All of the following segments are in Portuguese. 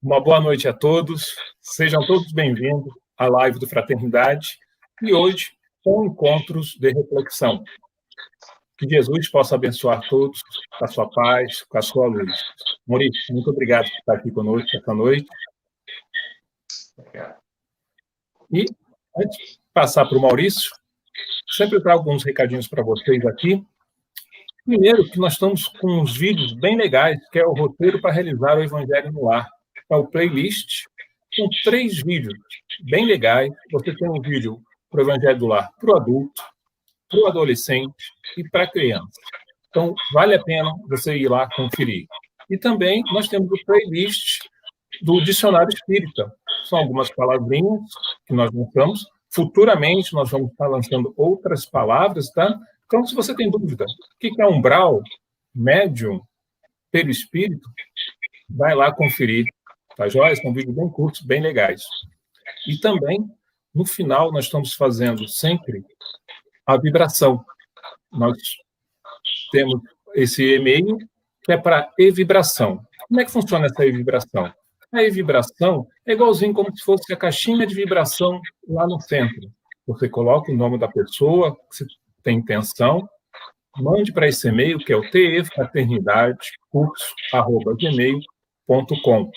Uma boa noite a todos. Sejam todos bem-vindos à live do Fraternidade e hoje com encontros de reflexão. Que Jesus possa abençoar todos com a sua paz, com a sua luz. Maurício, muito obrigado por estar aqui conosco esta noite. Obrigado. E antes de passar para o Maurício, sempre trago alguns recadinhos para vocês aqui. Primeiro, que nós estamos com uns vídeos bem legais, que é o roteiro para realizar o Evangelho no Lar. É o playlist com 3 vídeos bem legais. Você tem um vídeo para o Evangelho do Lar para o adulto, para o adolescente e para a criança. Então, vale a pena você ir lá conferir. E também nós temos o playlist do Dicionário Espírita. São algumas palavrinhas que nós lançamos. Futuramente, nós vamos estar lançando outras palavras, tá? Então, se você tem dúvida, o que é umbral, médium, perispírito, vai lá conferir. Tá joia? São vídeos bem curtos, bem legais. E também, no final, nós estamos fazendo sempre a vibração. Nós temos esse e-mail que é para e-vibração. Como é que funciona essa e-vibração? A e-vibração é igualzinho como se fosse a caixinha de vibração lá no centro. Você coloca o nome da pessoa, que você tem intenção, mande para esse e-mail, que é o tefraternidadecurso@gmail.com.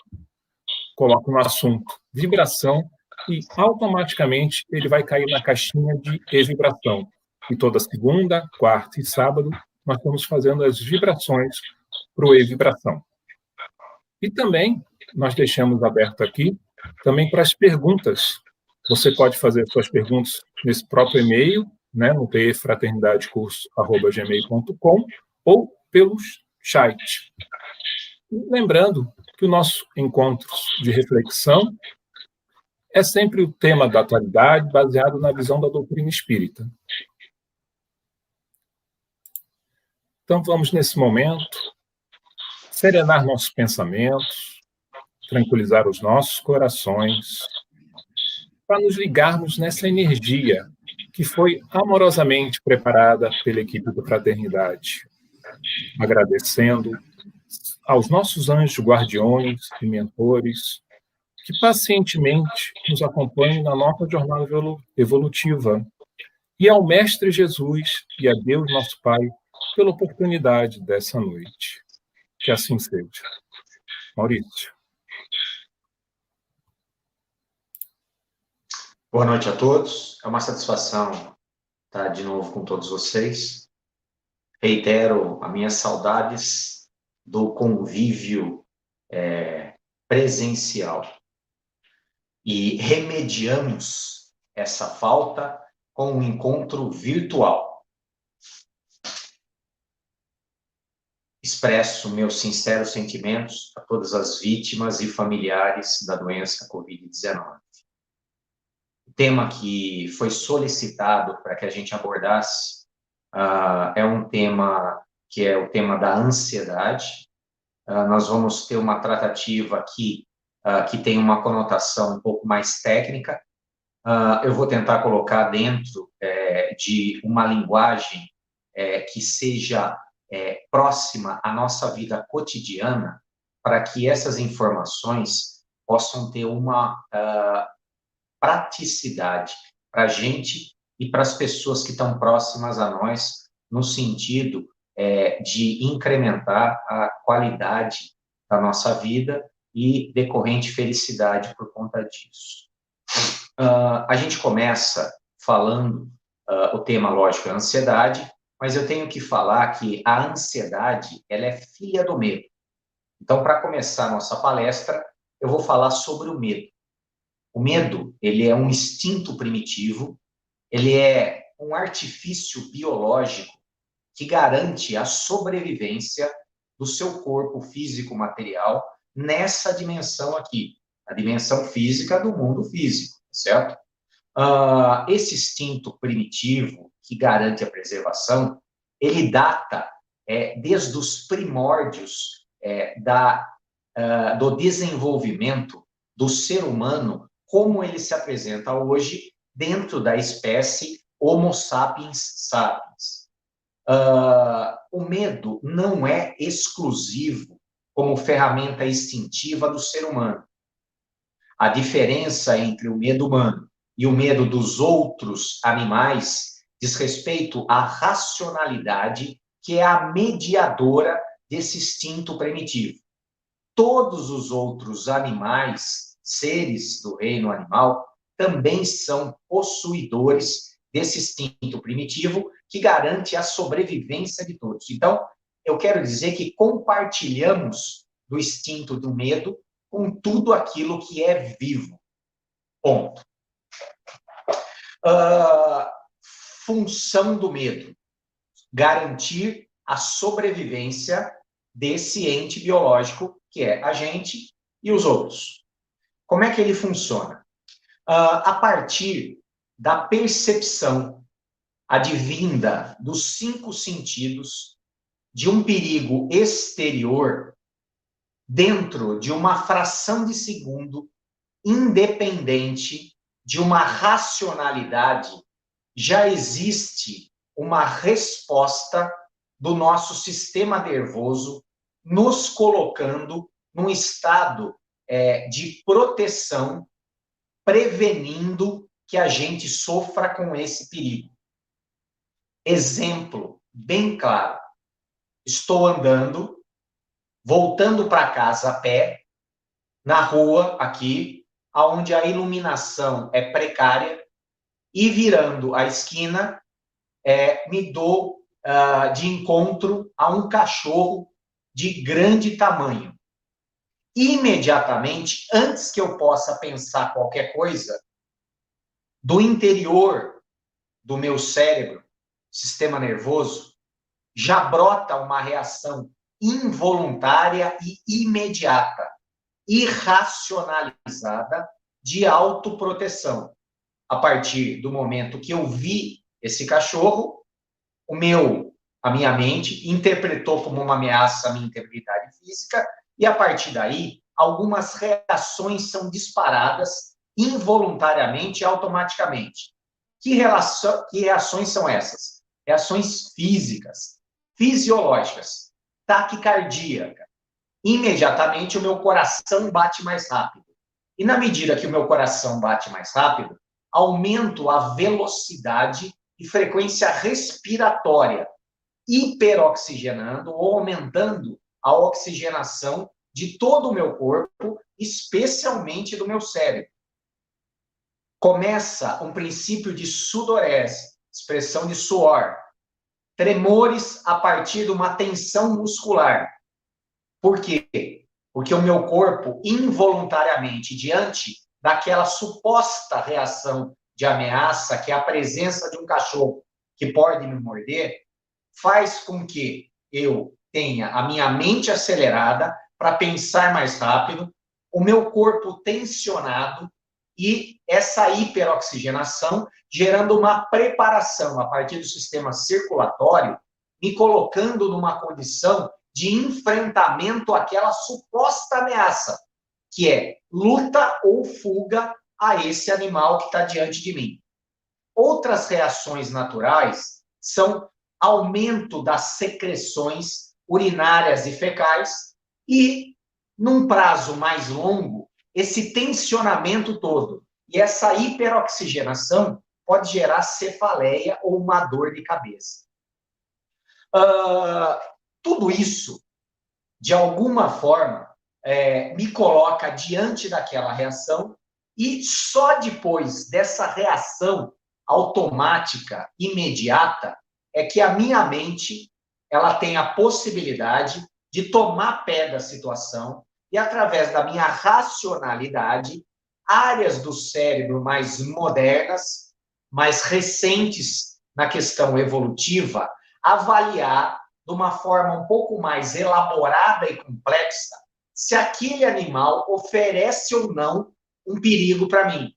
Coloca no assunto vibração e automaticamente ele vai cair na caixinha de e-vibração. E toda segunda, quarta e sábado nós estamos fazendo as vibrações para o e-vibração. E também nós deixamos aberto aqui também para as perguntas. Você pode fazer suas perguntas nesse próprio e-mail, né, no tefraternidadecurso@gmail.com ou pelo chat. E lembrando que o nosso encontro de reflexão é sempre o tema da atualidade baseado na visão da doutrina espírita. Então vamos, nesse momento, serenar nossos pensamentos, tranquilizar os nossos corações, para nos ligarmos nessa energia que foi amorosamente preparada pela equipe da Fraternidade. Agradecendo aos nossos anjos guardiões e mentores que pacientemente nos acompanham na nossa jornada evolutiva, e ao Mestre Jesus e a Deus nosso Pai pela oportunidade dessa noite. Que assim seja. Maurício. Boa noite a todos. É uma satisfação estar de novo com todos vocês. Reitero as minhas saudades do convívio presencial. E remediamos essa falta com um encontro virtual. Expresso meus sinceros sentimentos a todas as vítimas e familiares da doença Covid-19. O tema que foi solicitado para que a gente abordasse é um tema que é o tema da ansiedade. Nós vamos ter uma tratativa aqui que tem uma conotação um pouco mais técnica. Eu vou tentar colocar dentro de uma linguagem que seja próxima à nossa vida cotidiana, para que essas informações possam ter uma praticidade para a gente e para as pessoas que estão próximas a nós, no sentido de incrementar a qualidade da nossa vida e decorrente felicidade por conta disso. A gente começa falando o tema, lógico, é a ansiedade, mas eu tenho que falar que a ansiedade, ela é filha do medo. Então, para começar a nossa palestra, eu vou falar sobre o medo. O medo, ele é um instinto primitivo, ele é um artifício biológico que garante a sobrevivência do seu corpo físico-material nessa dimensão aqui, a dimensão física do mundo físico, certo? Esse instinto primitivo que garante a preservação, ele data desde os primórdios do desenvolvimento do ser humano, como ele se apresenta hoje dentro da espécie Homo sapiens sapiens. O medo não é exclusivo como ferramenta instintiva do ser humano. A diferença entre o medo humano e o medo dos outros animais diz respeito à racionalidade, que é a mediadora desse instinto primitivo. Todos os outros animais, seres do reino animal, também são possuidores desse instinto primitivo que garante a sobrevivência de todos. Então, eu quero dizer que compartilhamos do instinto do medo com tudo aquilo que é vivo. Ponto. Função do medo: garantir a sobrevivência desse ente biológico, que é a gente e os outros. Como é que ele funciona? A partir da percepção advinda dos 5 sentidos de um perigo exterior dentro de uma fração de segundo, independente de uma racionalidade, já existe uma resposta do nosso sistema nervoso nos colocando num estado de proteção, prevenindo que a gente sofra com esse perigo. Exemplo bem claro: estou andando, voltando para casa a pé, na rua aqui, onde a iluminação é precária, e virando a esquina, me dou de encontro a um cachorro de grande tamanho. Imediatamente, antes que eu possa pensar qualquer coisa, do interior do meu cérebro, sistema nervoso, já brota uma reação involuntária e imediata, irracionalizada, de autoproteção. A partir do momento que eu vi esse cachorro, a minha mente interpretou como uma ameaça a minha integridade física, e a partir daí, algumas reações são disparadas involuntariamente e automaticamente. Que reações são essas? Reações físicas, fisiológicas, taquicardia. Imediatamente o meu coração bate mais rápido. E na medida que o meu coração bate mais rápido, aumento a velocidade e frequência respiratória, hiperoxigenando ou aumentando a oxigenação de todo o meu corpo, especialmente do meu cérebro. Começa um princípio de sudorese, expressão de suor, tremores a partir de uma tensão muscular. Por quê? Porque o meu corpo, involuntariamente, diante daquela suposta reação de ameaça, que é a presença de um cachorro que pode me morder, faz com que eu tenha a minha mente acelerada para pensar mais rápido, o meu corpo tensionado e essa hiperoxigenação gerando uma preparação a partir do sistema circulatório, me colocando numa condição de enfrentamento àquela suposta ameaça, que é luta ou fuga a esse animal que está diante de mim. Outras reações naturais são aumento das secreções urinárias e fecais e, num prazo mais longo, esse tensionamento todo e essa hiperoxigenação pode gerar cefaleia ou uma dor de cabeça. Tudo isso, de alguma forma, me coloca diante daquela reação, e só depois dessa reação automática, imediata, é que a minha mente ela tem a possibilidade de tomar pé da situação e, através da minha racionalidade, áreas do cérebro mais modernas, mais recentes na questão evolutiva, avaliar de uma forma um pouco mais elaborada e complexa se aquele animal oferece ou não um perigo para mim,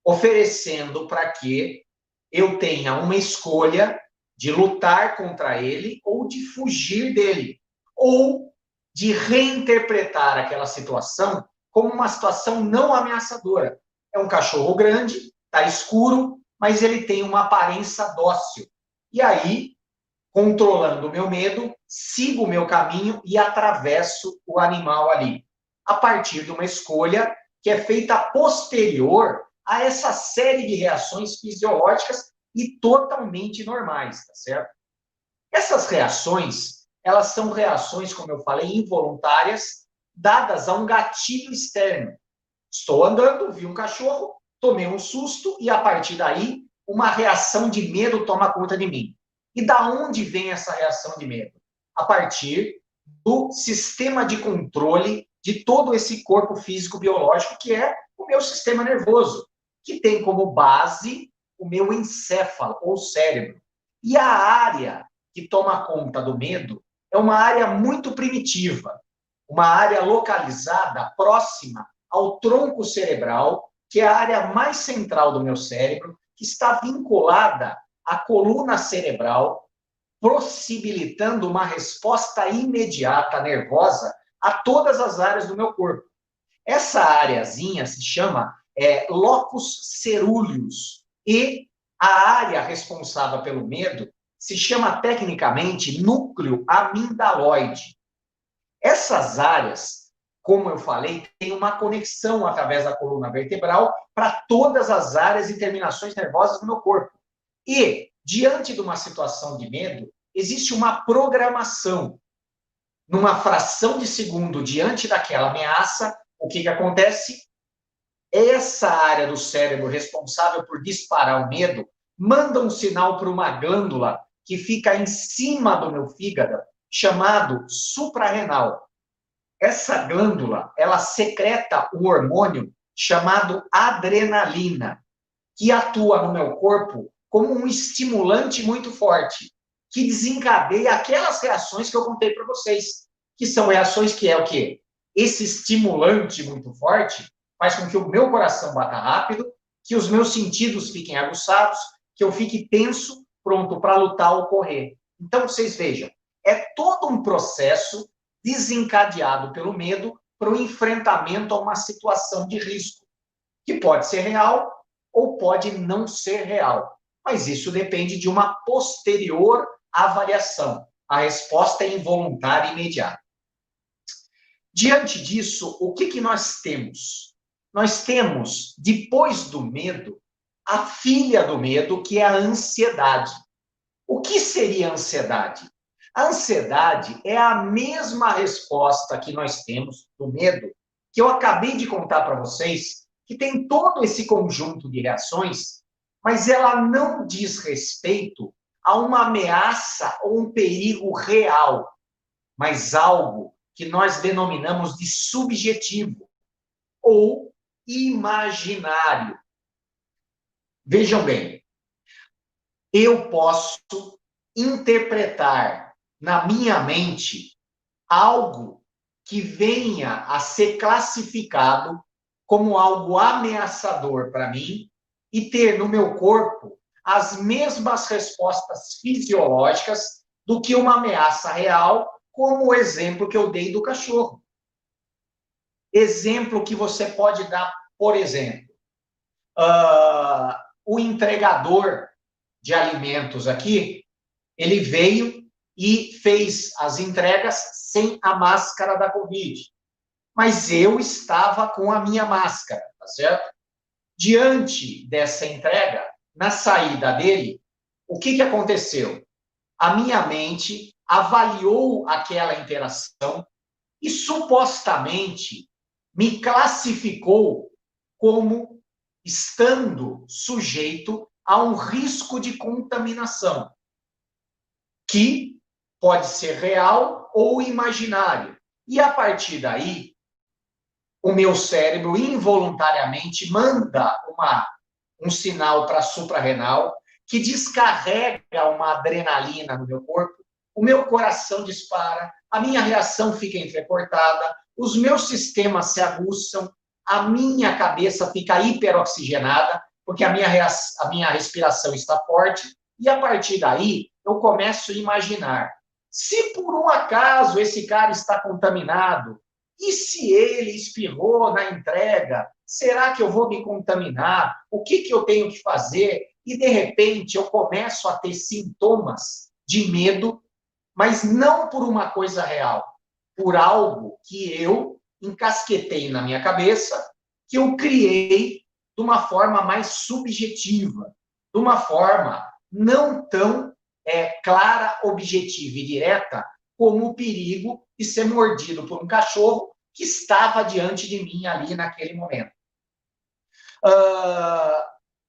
oferecendo para que eu tenha uma escolha de lutar contra ele ou de fugir dele, ou de reinterpretar aquela situação como uma situação não ameaçadora. É um cachorro grande, está escuro, mas ele tem uma aparência dócil. E aí, controlando o meu medo, sigo o meu caminho e atravesso o animal ali, a partir de uma escolha que é feita posterior a essa série de reações fisiológicas e totalmente normais, tá certo? Essas reações, elas são reações, como eu falei, involuntárias, dadas a um gatilho externo. Estou andando, vi um cachorro, tomei um susto e, a partir daí, uma reação de medo toma conta de mim. E da onde vem essa reação de medo? A partir do sistema de controle de todo esse corpo físico biológico, que é o meu sistema nervoso, que tem como base o meu encéfalo, ou cérebro. E a área que toma conta do medo é uma área muito primitiva, uma área localizada próxima ao tronco cerebral, que é a área mais central do meu cérebro, que está vinculada à coluna cerebral, possibilitando uma resposta imediata nervosa a todas as áreas do meu corpo. Essa areazinha se chama locus ceruleus, e a área responsável pelo medo se chama tecnicamente núcleo amigdaloide. Essas áreas, como eu falei, têm uma conexão através da coluna vertebral para todas as áreas e terminações nervosas do meu corpo. E, diante de uma situação de medo, existe uma programação. Numa fração de segundo, diante daquela ameaça, o que acontece? Essa área do cérebro responsável por disparar o medo manda um sinal para uma glândula que fica em cima do meu fígado, chamado suprarrenal. Essa glândula, ela secreta um hormônio chamado adrenalina, que atua no meu corpo como um estimulante muito forte, que desencadeia aquelas reações que eu contei para vocês, que são reações que é o quê? Esse estimulante muito forte faz com que o meu coração bata rápido, que os meus sentidos fiquem aguçados, que eu fique tenso, pronto para lutar ou correr. Então, vocês vejam, é todo um processo desencadeado pelo medo para o enfrentamento a uma situação de risco, que pode ser real ou pode não ser real. Mas isso depende de uma posterior avaliação. A resposta é involuntária e imediata. Diante disso, o que nós temos? Nós temos, depois do medo, a filha do medo, que é a ansiedade. O que seria a ansiedade? A ansiedade é a mesma resposta que nós temos do medo, que eu acabei de contar para vocês, que tem todo esse conjunto de reações, mas ela não diz respeito a uma ameaça ou um perigo real, mas algo que nós denominamos de subjetivo ou imaginário. Vejam bem, eu posso interpretar na minha mente algo que venha a ser classificado como algo ameaçador para mim e ter no meu corpo as mesmas respostas fisiológicas do que uma ameaça real, como o exemplo que eu dei do cachorro. Exemplo que você pode dar, por exemplo, o entregador de alimentos aqui, ele veio e fez as entregas sem a máscara da Covid. Mas eu estava com a minha máscara, tá certo? Diante dessa entrega, na saída dele, o que aconteceu? A minha mente avaliou aquela interação e supostamente me classificou como estando sujeito a um risco de contaminação, que pode ser real ou imaginário. E a partir daí, o meu cérebro involuntariamente manda um sinal para a suprarrenal, que descarrega uma adrenalina no meu corpo, o meu coração dispara, a minha reação fica entrecortada, os meus sistemas se aguçam, a minha cabeça fica hiperoxigenada, porque a minha respiração está forte, e a partir daí eu começo a imaginar, se por um acaso esse cara está contaminado, e se ele espirrou na entrega, será que eu vou me contaminar? O que eu tenho que fazer? E, de repente, eu começo a ter sintomas de medo, mas não por uma coisa real, por algo que eu encasquetei na minha cabeça, que eu criei de uma forma mais subjetiva, de uma forma não tão clara, objetiva e direta como o perigo de ser mordido por um cachorro que estava diante de mim ali naquele momento.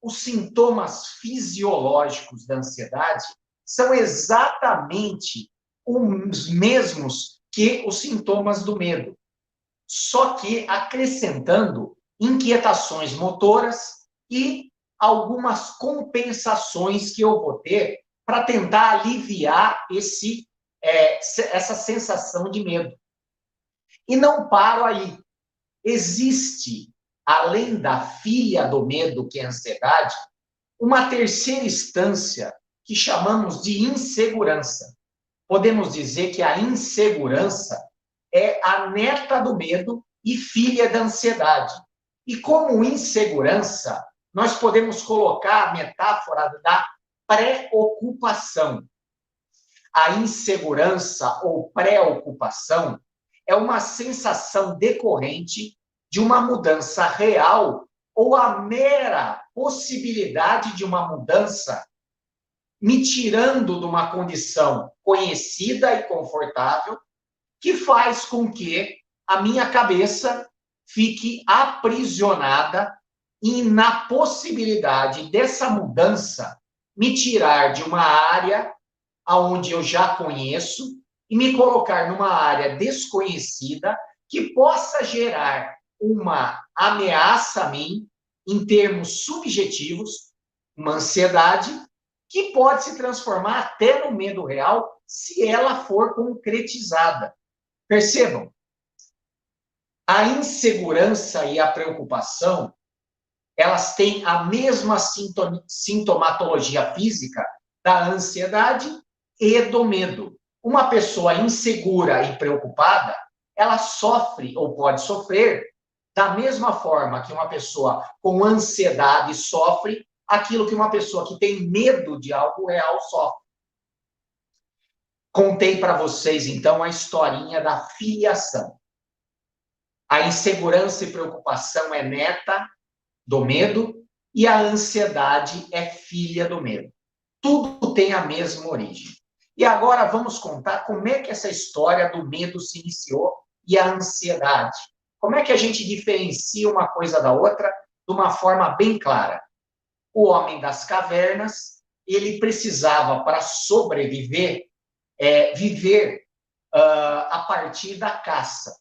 Os sintomas fisiológicos da ansiedade são exatamente os mesmos que os sintomas do medo, só que acrescentando inquietações motoras e algumas compensações que eu vou ter para tentar aliviar essa sensação de medo. E não paro aí. Existe, além da filha do medo, que é a ansiedade, uma terceira instância que chamamos de insegurança. Podemos dizer que a insegurança é a neta do medo e filha da ansiedade. E como insegurança, nós podemos colocar a metáfora da preocupação. A insegurança ou preocupação é uma sensação decorrente de uma mudança real ou a mera possibilidade de uma mudança me tirando de uma condição conhecida e confortável que faz com que a minha cabeça fique aprisionada e na possibilidade dessa mudança me tirar de uma área onde eu já conheço e me colocar numa área desconhecida que possa gerar uma ameaça a mim em termos subjetivos, uma ansiedade que pode se transformar até no medo real se ela for concretizada. Percebam, a insegurança e a preocupação, elas têm a mesma sintomatologia física da ansiedade e do medo. Uma pessoa insegura e preocupada, ela sofre ou pode sofrer da mesma forma que uma pessoa com ansiedade sofre aquilo que uma pessoa que tem medo de algo real sofre. Contei para vocês, então, a historinha da filiação. A insegurança e preocupação é neta do medo e a ansiedade é filha do medo. Tudo tem a mesma origem. E agora vamos contar como é que essa história do medo se iniciou e a ansiedade. Como é que a gente diferencia uma coisa da outra de uma forma bem clara? O homem das cavernas, ele precisava, para sobreviver, viver a partir da caça.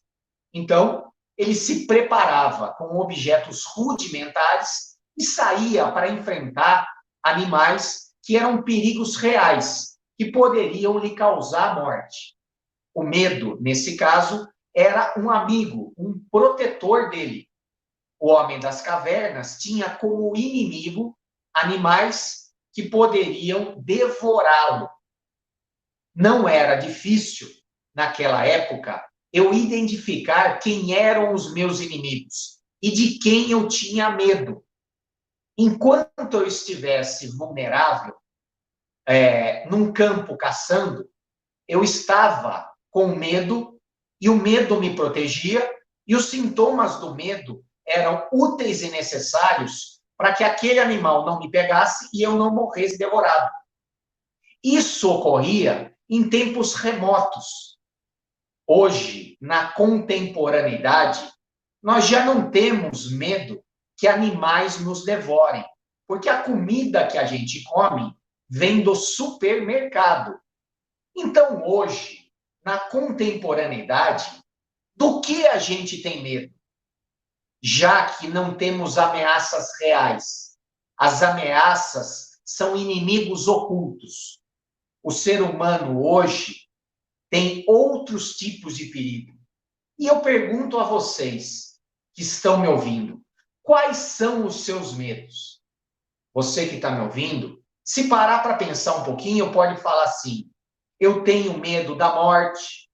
Então, ele se preparava com objetos rudimentares e saía para enfrentar animais que eram perigos reais, que poderiam lhe causar morte. O medo, nesse caso, era um amigo, um protetor dele. O homem das cavernas tinha como inimigo animais que poderiam devorá-lo. Não era difícil, naquela época, eu identificar quem eram os meus inimigos e de quem eu tinha medo. Enquanto eu estivesse vulnerável, num campo caçando, eu estava com medo e o medo me protegia e os sintomas do medo eram úteis e necessários para que aquele animal não me pegasse e eu não morresse devorado. Isso ocorria em tempos remotos. Hoje, na contemporaneidade, nós já não temos medo que animais nos devorem, porque a comida que a gente come vem do supermercado. Então, hoje, na contemporaneidade, do que a gente tem medo? Já que não temos ameaças reais. As ameaças são inimigos ocultos. O ser humano hoje tem outros tipos de perigo. E eu pergunto a vocês que estão me ouvindo, quais são os seus medos? Você que está me ouvindo, se parar para pensar um pouquinho, pode falar assim, eu tenho medo da morte,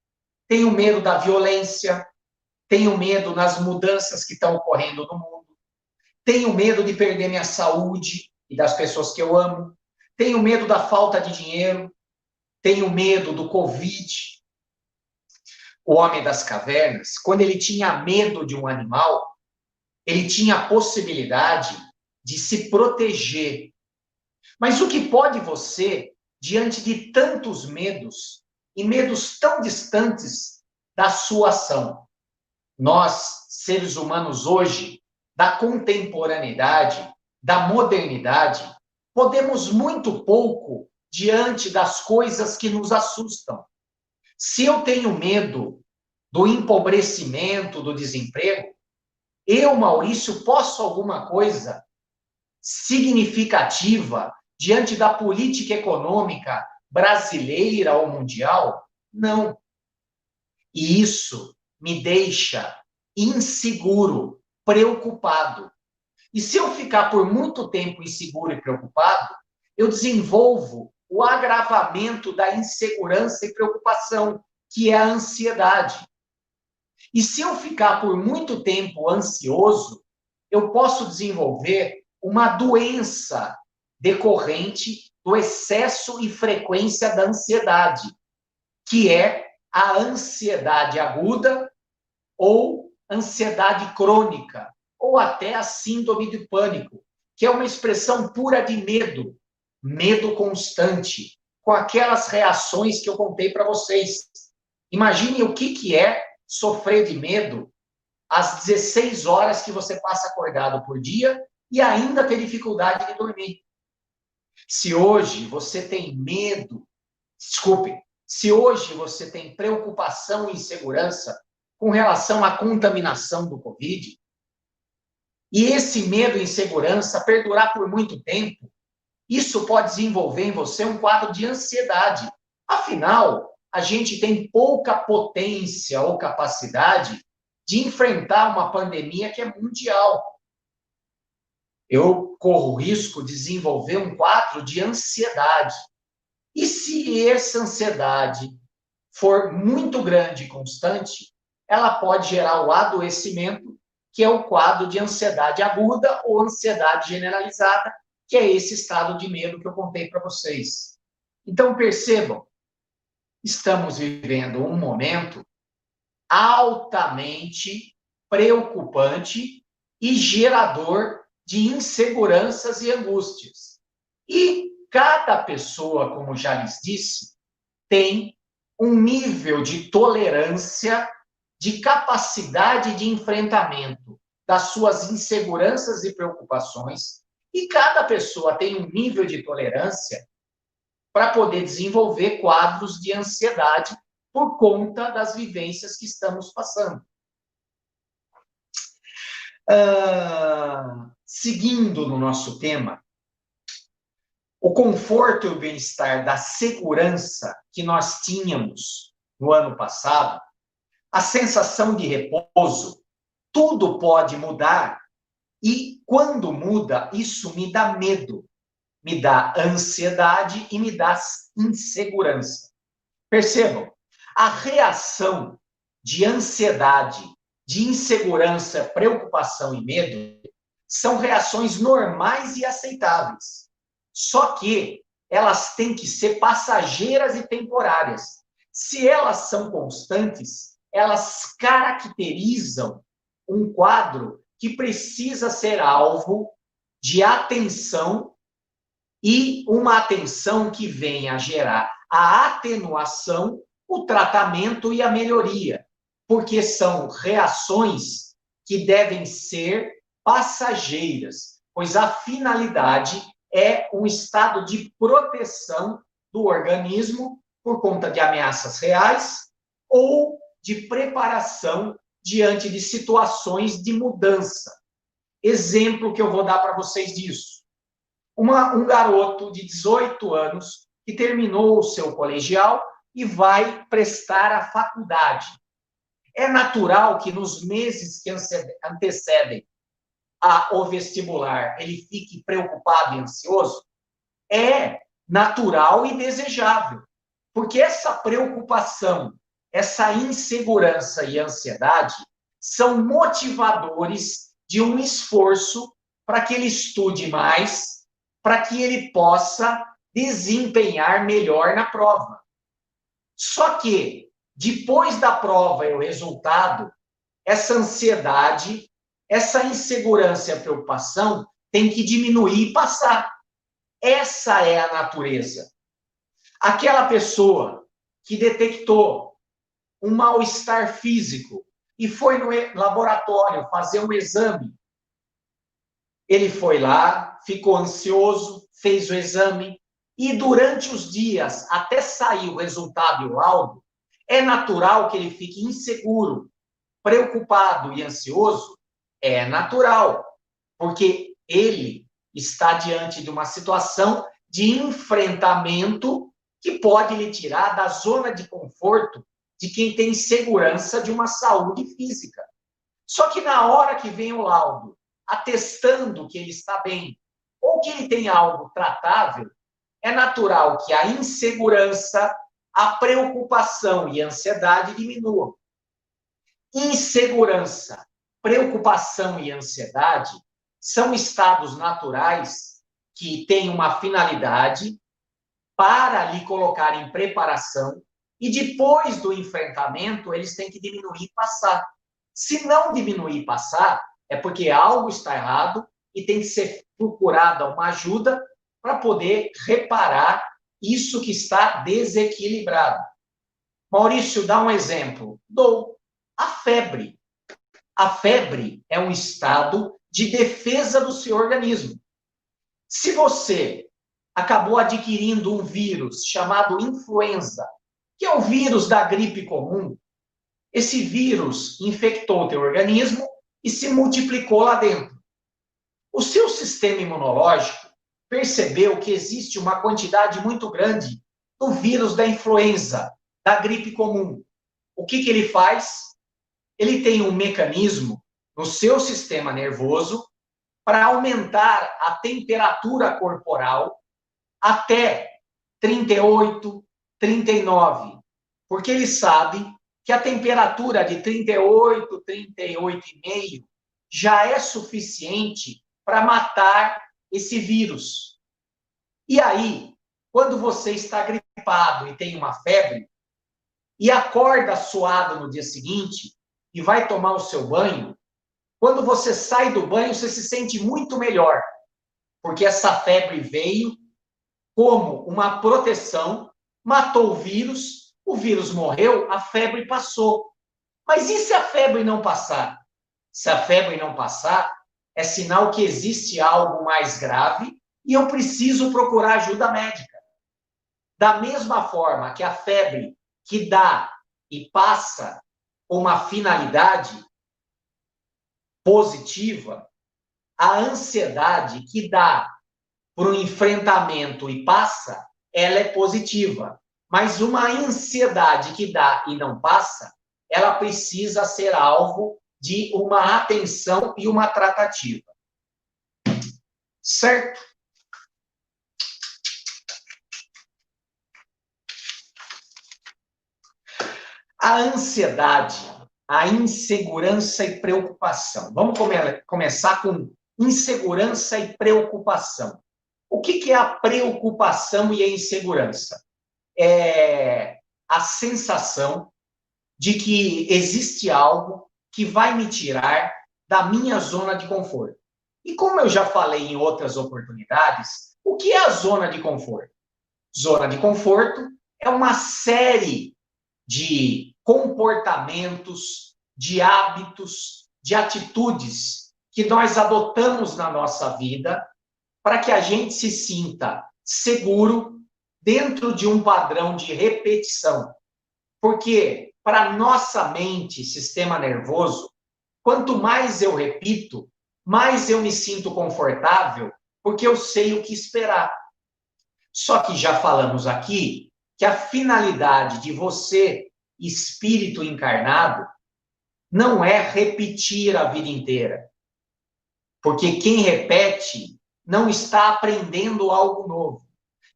tenho medo da violência, tenho medo nas mudanças que estão ocorrendo no mundo, tenho medo de perder minha saúde e das pessoas que eu amo, tenho medo da falta de dinheiro, tenho medo do Covid. O homem das cavernas, quando ele tinha medo de um animal, ele tinha a possibilidade de se proteger. Mas o que pode você, diante de tantos medos, e medos tão distantes da sua ação? Nós, seres humanos hoje, da contemporaneidade, da modernidade, podemos muito pouco diante das coisas que nos assustam. Se eu tenho medo do empobrecimento, do desemprego, eu, Maurício, posso alguma coisa significativa diante da política econômica brasileira ou mundial? Não. E isso me deixa inseguro, preocupado. E se eu ficar por muito tempo inseguro e preocupado, eu desenvolvo o agravamento da insegurança e preocupação, que é a ansiedade. E se eu ficar por muito tempo ansioso, eu posso desenvolver uma doença decorrente do excesso e frequência da ansiedade, que é a ansiedade aguda ou ansiedade crônica, ou até a síndrome de pânico, que é uma expressão pura de medo, medo constante, com aquelas reações que eu contei para vocês. Imagine o que é sofrer de medo às 16 horas que você passa acordado por dia e ainda ter dificuldade de dormir. Se hoje você tem medo, se hoje você tem preocupação e insegurança com relação à contaminação do Covid, e esse medo e insegurança perdurar por muito tempo, isso pode desenvolver em você um quadro de ansiedade. Afinal, a gente tem pouca potência ou capacidade de enfrentar uma pandemia que é mundial. Eu corro o risco de desenvolver um quadro de ansiedade. E se essa ansiedade for muito grande e constante, ela pode gerar o adoecimento, que é o quadro de ansiedade aguda ou ansiedade generalizada, que é esse estado de medo que eu contei para vocês. Então, percebam, estamos vivendo um momento altamente preocupante e gerador de inseguranças e angústias. E cada pessoa, como já lhes disse, tem um nível de tolerância, de capacidade de enfrentamento das suas inseguranças e preocupações, e cada pessoa tem um nível de tolerância para poder desenvolver quadros de ansiedade por conta das vivências que estamos passando. Seguindo no nosso tema, o conforto e o bem-estar da segurança que nós tínhamos no ano passado, a sensação de repouso, tudo pode mudar e quando muda, isso me dá medo, me dá ansiedade e me dá insegurança. Percebam, a reação de ansiedade, de insegurança, preocupação e medo são reações normais e aceitáveis. Só que elas têm que ser passageiras e temporárias. Se elas são constantes, elas caracterizam um quadro que precisa ser alvo de atenção e uma atenção que venha a gerar a atenuação, o tratamento e a melhoria, porque são reações que devem ser passageiras, pois a finalidade é um estado de proteção do organismo por conta de ameaças reais ou de preparação diante de situações de mudança. Exemplo que eu vou dar para vocês disso. Um garoto de 18 anos que terminou o seu colegial e vai prestar a faculdade. É natural que nos meses que antecedem ao vestibular ele fique preocupado e ansioso? É natural e desejável, porque essa preocupação, essa insegurança e ansiedade são motivadores de um esforço para que ele estude mais, para que ele possa desempenhar melhor na prova. Só que, depois da prova e o resultado, essa ansiedade essa insegurança e a preocupação tem que diminuir e passar. Essa é a natureza. Aquela pessoa que detectou um mal-estar físico e foi no laboratório fazer um exame, ele foi lá, ficou ansioso, fez o exame, e durante os dias, até sair o resultado e o laudo, é natural que ele fique inseguro, preocupado e ansioso. É natural, porque ele está diante de uma situação de enfrentamento que pode lhe tirar da zona de conforto de quem tem segurança de uma saúde física. Só que na hora que vem o laudo, atestando que ele está bem, ou que ele tem algo tratável, é natural que a insegurança, a preocupação e a ansiedade diminuam. Insegurança, preocupação e ansiedade são estados naturais que têm uma finalidade para lhe colocar em preparação e depois do enfrentamento eles têm que diminuir e passar. Se não diminuir e passar, é porque algo está errado e tem que ser procurada uma ajuda para poder reparar isso que está desequilibrado. Maurício, dá um exemplo. Dou. A febre. A febre é um estado de defesa do seu organismo. Se você acabou adquirindo um vírus chamado influenza, que é o vírus da gripe comum, esse vírus infectou o teu organismo e se multiplicou lá dentro. O seu sistema imunológico percebeu que existe uma quantidade muito grande do vírus da influenza, da gripe comum. O que ele faz? Ele tem um mecanismo no seu sistema nervoso para aumentar a temperatura corporal até 38, 39, porque ele sabe que a temperatura de 38, 38,5 já é suficiente para matar esse vírus. E aí, quando você está gripado e tem uma febre, e acorda suado no dia seguinte, e vai tomar o seu banho, quando você sai do banho, você se sente muito melhor, porque essa febre veio como uma proteção, matou o vírus morreu, a febre passou. Mas e se a febre não passar? Se a febre não passar, é sinal que existe algo mais grave e eu preciso procurar ajuda médica. Da mesma forma que a febre que dá e passa uma finalidade positiva, a ansiedade que dá para o enfrentamento e passa, ela é positiva. Mas uma ansiedade que dá e não passa, ela precisa ser alvo de uma atenção e uma tratativa. Certo? A ansiedade, a insegurança e preocupação. Vamos começar com insegurança e preocupação. O que é a preocupação e a insegurança? É a sensação de que existe algo que vai me tirar da minha zona de conforto. E como eu já falei em outras oportunidades, o que é a zona de conforto? Zona de conforto é uma série de comportamentos, de hábitos, de atitudes que nós adotamos na nossa vida para que a gente se sinta seguro dentro de um padrão de repetição. Porque para nossa mente, sistema nervoso, quanto mais eu repito, mais eu me sinto confortável, porque eu sei o que esperar. Só que já falamos aqui que a finalidade de você, espírito encarnado, não é repetir a vida inteira. Porque quem repete não está aprendendo algo novo.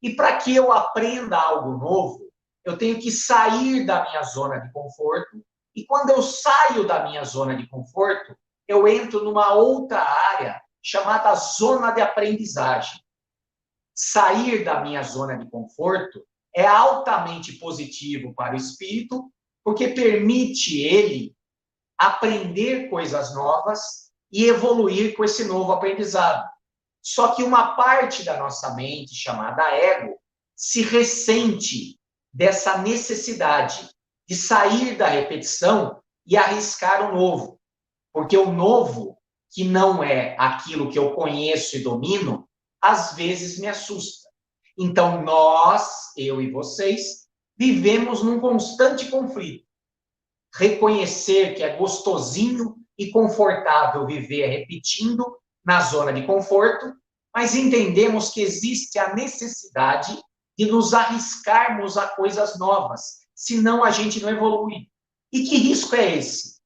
E para que eu aprenda algo novo, eu tenho que sair da minha zona de conforto. E quando eu saio da minha zona de conforto, eu entro numa outra área chamada zona de aprendizagem. Sair da minha zona de conforto é altamente positivo para o espírito, porque permite ele aprender coisas novas e evoluir com esse novo aprendizado. Só que uma parte da nossa mente, chamada ego, se ressente dessa necessidade de sair da repetição e arriscar o novo. Porque o novo, que não é aquilo que eu conheço e domino, às vezes me assusta. Então, nós, eu e vocês, vivemos num constante conflito. Reconhecer que é gostosinho e confortável viver repetindo na zona de conforto, mas entendemos que existe a necessidade de nos arriscarmos a coisas novas, senão a gente não evolui. E que risco é esse?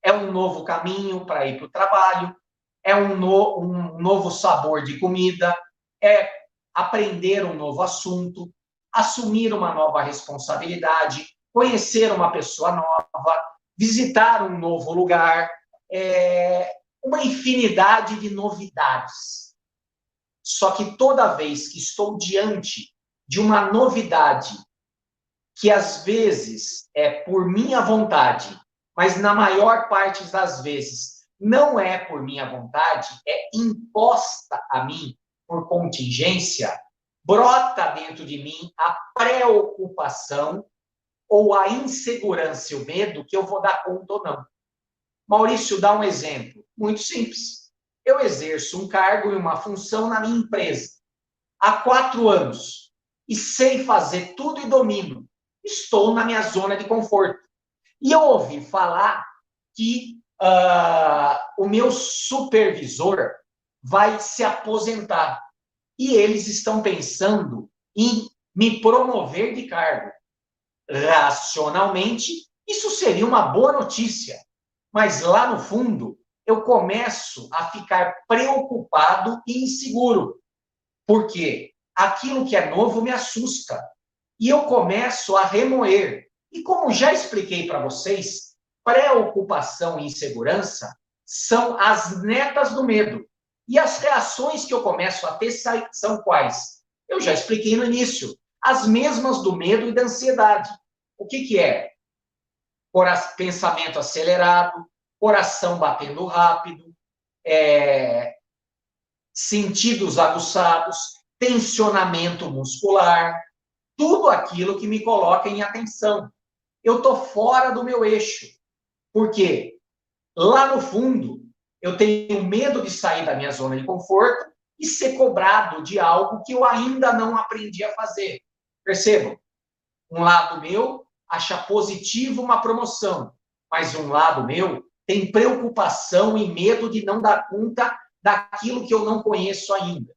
É um novo caminho para ir para o trabalho, é um novo sabor de comida, é aprender um novo assunto, assumir uma nova responsabilidade, conhecer uma pessoa nova, visitar um novo lugar, uma infinidade de novidades. Só que toda vez que estou diante de uma novidade, que às vezes é por minha vontade, mas na maior parte das vezes não é por minha vontade, é imposta a mim por contingência, brota dentro de mim a preocupação ou a insegurança e o medo que eu vou dar conta ou não. Maurício, dá um exemplo muito simples. Eu exerço um cargo e uma função na minha empresa há 4 anos e sei fazer tudo e domino. Estou na minha zona de conforto. E eu ouvi falar que o meu supervisor vai se aposentar. E eles estão pensando em me promover de cargo. Racionalmente, isso seria uma boa notícia. Mas lá no fundo, eu começo a ficar preocupado e inseguro. Porque aquilo que é novo me assusta. E eu começo a remoer. E como já expliquei para vocês, preocupação e insegurança são as netas do medo. E as reações que eu começo a ter são quais? Eu já expliquei no início. As mesmas do medo e da ansiedade. O que é? Pensamento acelerado, coração batendo rápido, sentidos aguçados, tensionamento muscular, tudo aquilo que me coloca em atenção. Eu estou fora do meu eixo. Por quê? Lá no fundo, eu tenho medo de sair da minha zona de conforto e ser cobrado de algo que eu ainda não aprendi a fazer. Percebam? Um lado meu acha positivo uma promoção, mas um lado meu tem preocupação e medo de não dar conta daquilo que eu não conheço ainda.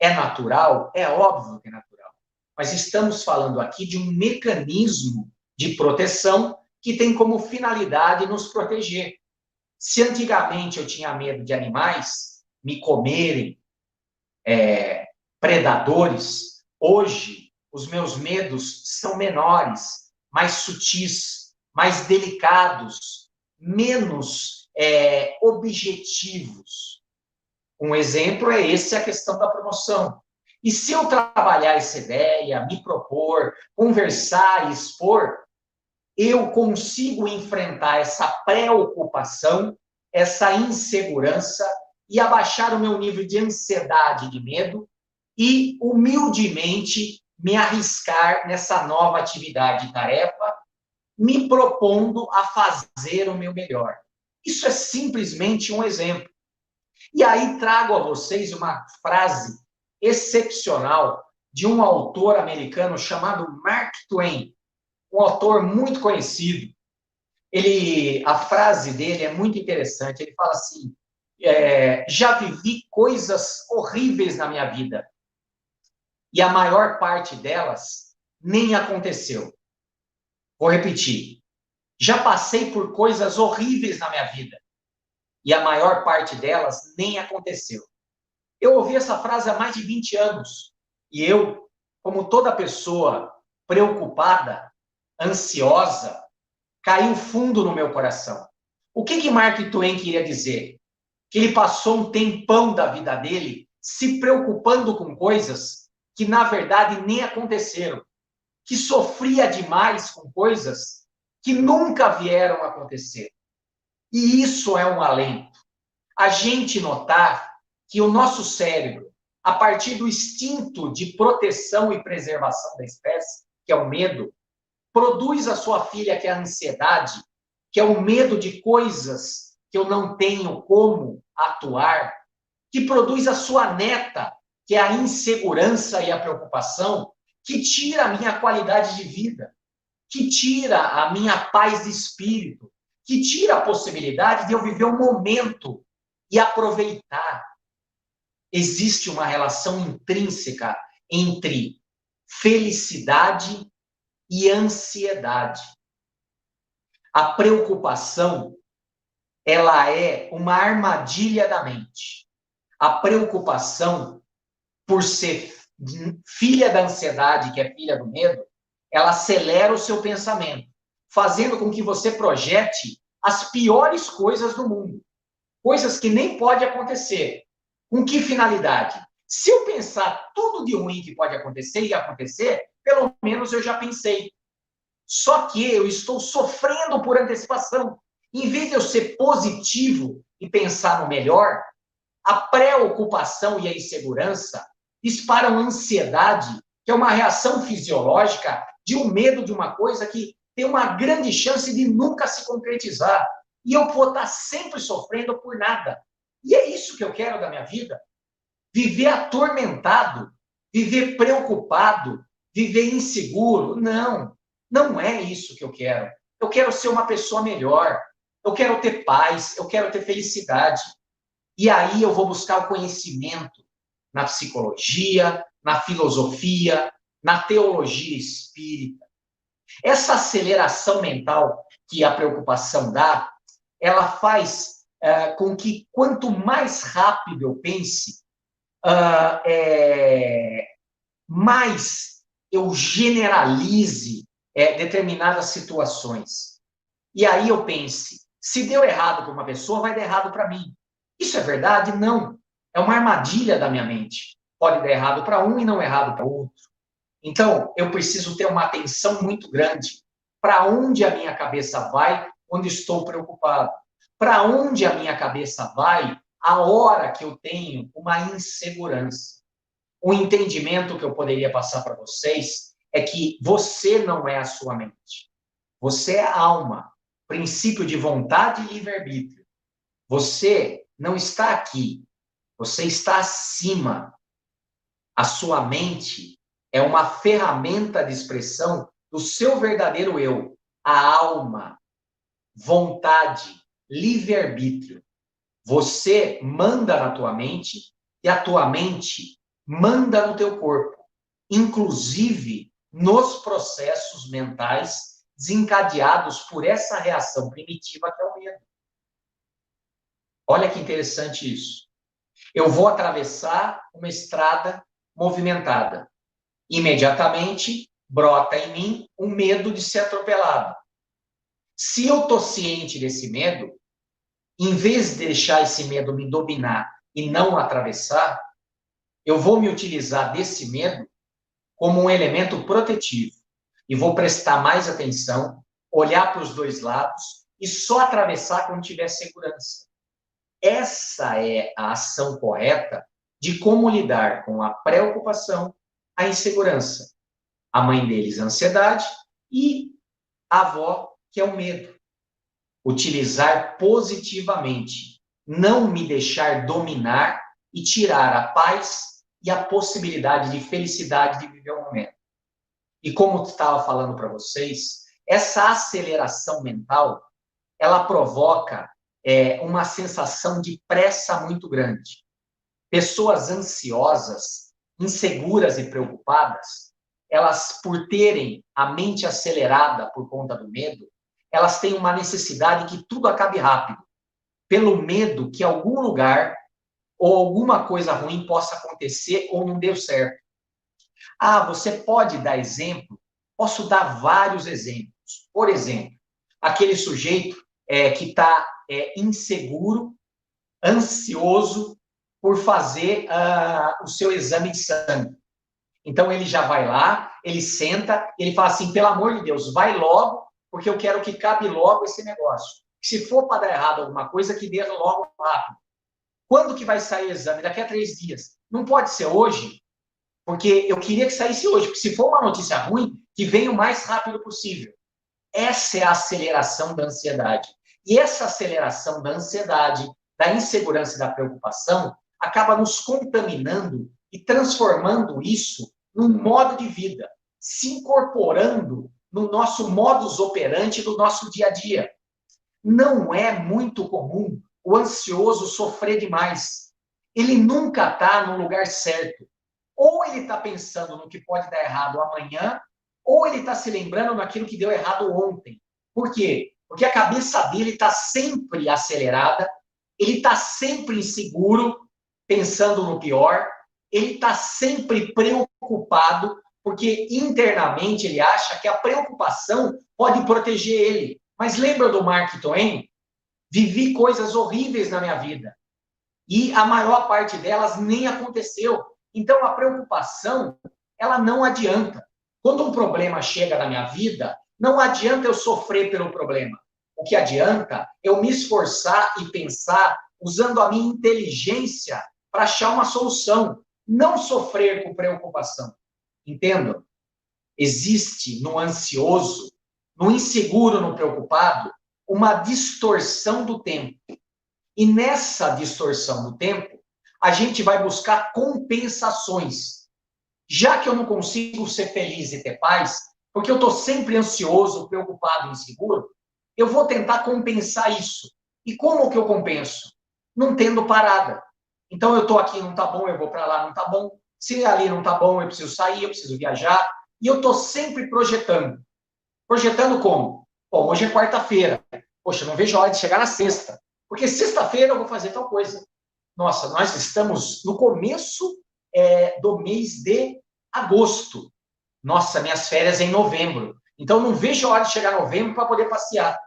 É natural? É óbvio que é natural. Mas estamos falando aqui de um mecanismo de proteção que tem como finalidade nos proteger. Se antigamente eu tinha medo de animais me comerem, predadores, hoje os meus medos são menores, mais sutis, mais delicados, menos objetivos. Um exemplo é esse, a questão da promoção. E se eu trabalhar essa ideia, me propor, conversar e expor, eu consigo enfrentar essa preocupação, essa insegurança e abaixar o meu nível de ansiedade e de medo e, humildemente, me arriscar nessa nova atividade e tarefa, me propondo a fazer o meu melhor. Isso é simplesmente um exemplo. E aí trago a vocês uma frase excepcional de um autor americano chamado Mark Twain, um autor muito conhecido. A frase dele é muito interessante. Ele fala assim: já vivi coisas horríveis na minha vida e a maior parte delas nem aconteceu. Vou repetir. Já passei por coisas horríveis na minha vida e a maior parte delas nem aconteceu. Eu ouvi essa frase há mais de 20 anos e eu, como toda pessoa preocupada, ansiosa, caiu fundo no meu coração. O que Mark Twain queria dizer? Que ele passou um tempão da vida dele se preocupando com coisas que, na verdade, nem aconteceram. Que sofria demais com coisas que nunca vieram a acontecer. E isso é um alento. a gente notar que o nosso cérebro, a partir do instinto de proteção e preservação da espécie, que é o medo, produz a sua filha, que é a ansiedade, que é o medo de coisas que eu não tenho como atuar, que produz a sua neta, que é a insegurança e a preocupação, que tira a minha qualidade de vida, que tira a minha paz de espírito, que tira a possibilidade de eu viver um momento e aproveitar. Existe uma relação intrínseca entre felicidade e ansiedade. A preocupação, ela é uma armadilha da mente. A preocupação, por ser filha da ansiedade, que é filha do medo, ela acelera o seu pensamento, fazendo com que você projete as piores coisas do mundo. Coisas que nem pode acontecer. Com que finalidade? Se eu pensar tudo de ruim que pode acontecer e acontecer, pelo menos eu já pensei. Só que eu estou sofrendo por antecipação. Em vez de eu ser positivo e pensar no melhor, a preocupação e a insegurança disparam ansiedade, que é uma reação fisiológica de um medo de uma coisa que tem uma grande chance de nunca se concretizar. E eu vou estar sempre sofrendo por nada. E é isso que eu quero da minha vida. Viver atormentado, viver preocupado, viver inseguro. Não, não é isso que eu quero. Eu quero ser uma pessoa melhor. Eu quero ter paz, eu quero ter felicidade. E aí eu vou buscar o conhecimento na psicologia, na filosofia, na teologia espírita. Essa aceleração mental que a preocupação dá, ela faz com que quanto mais rápido eu pense, mais eu generalize determinadas situações. E aí eu pense, se deu errado para uma pessoa, vai dar errado para mim. Isso é verdade? Não. É uma armadilha da minha mente. Pode dar errado para um e não errado para outro. Então, eu preciso ter uma atenção muito grande. Para onde a minha cabeça vai quando estou preocupado? Para onde a minha cabeça vai a hora que eu tenho uma insegurança? O entendimento que eu poderia passar para vocês é que você não é a sua mente. Você é a alma. Princípio de vontade e livre-arbítrio. Você não está aqui. Você está acima. A sua mente é uma ferramenta de expressão do seu verdadeiro eu. A alma, vontade, livre-arbítrio. Você manda na tua mente e a tua mente manda no teu corpo. Inclusive nos processos mentais desencadeados por essa reação primitiva que é o medo. Olha que interessante isso. Eu vou atravessar uma estrada movimentada. Imediatamente brota em mim o medo de ser atropelado. Se eu estou ciente desse medo, em vez de deixar esse medo me dominar e não atravessar, eu vou me utilizar desse medo como um elemento protetivo. E vou prestar mais atenção, olhar para os dois lados e só atravessar quando tiver segurança. Essa é a ação correta de como lidar com a preocupação, a insegurança. A mãe deles, a ansiedade, e a avó, que é o medo. Utilizar positivamente, não me deixar dominar e tirar a paz e a possibilidade de felicidade de viver o momento. E como estava falando para vocês, essa aceleração mental, ela provoca uma sensação de pressa muito grande. Pessoas ansiosas, inseguras e preocupadas, elas, por terem a mente acelerada por conta do medo, elas têm uma necessidade que tudo acabe rápido, pelo medo que algum lugar ou alguma coisa ruim possa acontecer ou não deu certo. Ah, você pode dar exemplo? Posso dar vários exemplos. Por exemplo, aquele sujeito que está inseguro, ansioso por fazer o seu exame de sangue. Então, ele já vai lá, ele senta, ele fala assim, pelo amor de Deus, vai logo, porque eu quero que cabe logo esse negócio. Se for para dar errado alguma coisa, que dê logo rápido. Quando que vai sair o exame? Daqui a 3 dias. Não pode ser hoje, porque eu queria que saísse hoje, porque se for uma notícia ruim, que venha o mais rápido possível. Essa é a aceleração da ansiedade. E essa aceleração da ansiedade, da insegurança e da preocupação acaba nos contaminando e transformando isso num modo de vida, se incorporando no nosso modus operandi do nosso dia a dia. Não é muito comum o ansioso sofrer demais. Ele nunca está no lugar certo. Ou ele está pensando no que pode dar errado amanhã, ou ele está se lembrando naquilo que deu errado ontem. Por quê? Porque a cabeça dele está sempre acelerada, ele está sempre inseguro, pensando no pior, ele está sempre preocupado, porque internamente ele acha que a preocupação pode proteger ele. Mas lembra do Mark Twain? Vivi coisas horríveis na minha vida. E a maior parte delas nem aconteceu. Então, a preocupação, ela não adianta. Quando um problema chega na minha vida, não adianta eu sofrer pelo problema. O que adianta é eu me esforçar e pensar usando a minha inteligência para achar uma solução. Não sofrer com preocupação. Entendam? Existe no ansioso, no inseguro, no preocupado, uma distorção do tempo. E nessa distorção do tempo, a gente vai buscar compensações. Já que eu não consigo ser feliz e ter paz, porque eu estou sempre ansioso, preocupado e inseguro, eu vou tentar compensar isso. E como que eu compenso? Não tendo parada. Então, eu estou aqui, não está bom, eu vou para lá, não está bom. Se ali não está bom, eu preciso sair, eu preciso viajar. E eu estou sempre projetando. Projetando como? Bom, hoje é quarta-feira. Poxa, eu não vejo a hora de chegar na sexta. Porque sexta-feira eu vou fazer tal coisa. Nossa, nós estamos no começo do mês de agosto. Nossa, minhas férias é em novembro. Então, eu não vejo a hora de chegar novembro para poder passear.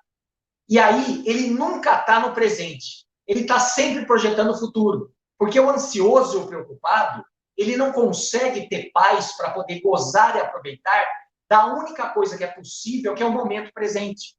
E aí, ele nunca está no presente. Ele está sempre projetando o futuro. Porque o ansioso e o preocupado, ele não consegue ter paz para poder gozar e aproveitar da única coisa que é possível, que é o momento presente.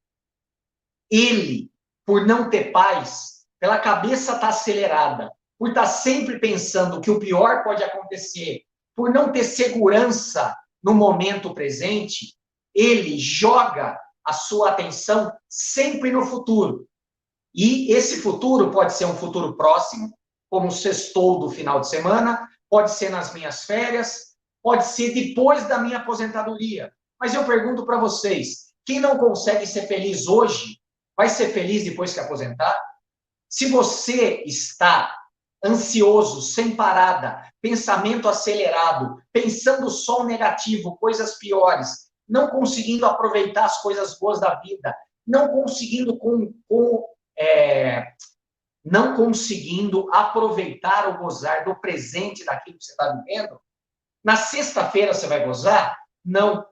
Ele, por não ter paz, pela cabeça estar acelerada, por estar sempre pensando que o pior pode acontecer, por não ter segurança no momento presente, ele joga a sua atenção sempre no futuro. E esse futuro pode ser um futuro próximo, como o sextou do final de semana, pode ser nas minhas férias, pode ser depois da minha aposentadoria. Mas eu pergunto para vocês, quem não consegue ser feliz hoje, vai ser feliz depois que aposentar? Se você está ansioso, sem parada, pensamento acelerado, pensando só o negativo, coisas piores, não conseguindo aproveitar as coisas boas da vida, não conseguindo não conseguindo aproveitar ou gozar do presente daquilo que você está vivendo, na sexta-feira você vai gozar? Não.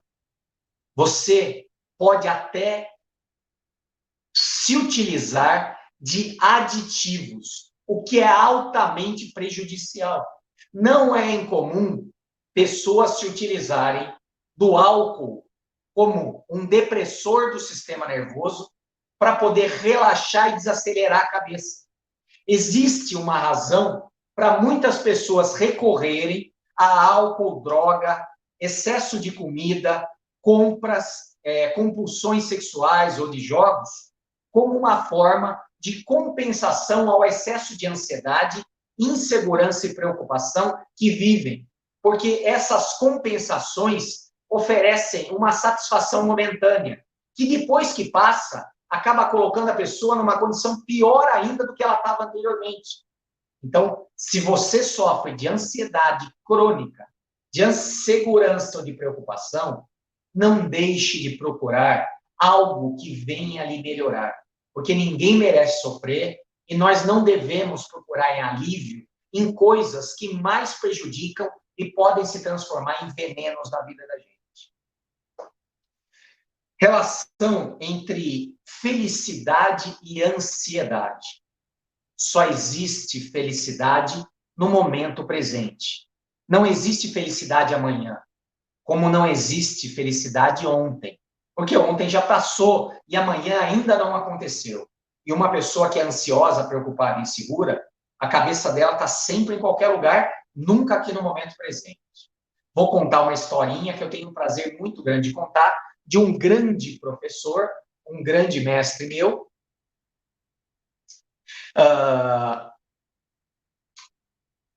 Você pode até se utilizar de aditivos, o que é altamente prejudicial. Não é incomum pessoas se utilizarem do álcool como um depressor do sistema nervoso para poder relaxar e desacelerar a cabeça. Existe uma razão para muitas pessoas recorrerem a álcool, droga, excesso de comida, compras, compulsões sexuais ou de jogos, como uma forma de compensação ao excesso de ansiedade, insegurança e preocupação que vivem. Porque essas compensações oferecem uma satisfação momentânea, que depois que passa, acaba colocando a pessoa numa condição pior ainda do que ela estava anteriormente. Então, se você sofre de ansiedade crônica, de insegurança ou de preocupação, não deixe de procurar algo que venha lhe melhorar, porque ninguém merece sofrer e nós não devemos procurar em alívio em coisas que mais prejudicam e podem se transformar em venenos na vida da gente. Relação entre felicidade e ansiedade. Só existe felicidade no momento presente. Não existe felicidade amanhã, como não existe felicidade ontem. Porque ontem já passou e amanhã ainda não aconteceu. E uma pessoa que é ansiosa, preocupada e insegura, A cabeça dela está sempre em qualquer lugar, nunca aqui no momento presente. Vou contar uma historinha que eu tenho um prazer muito grande de contar, de um grande professor, um grande mestre meu.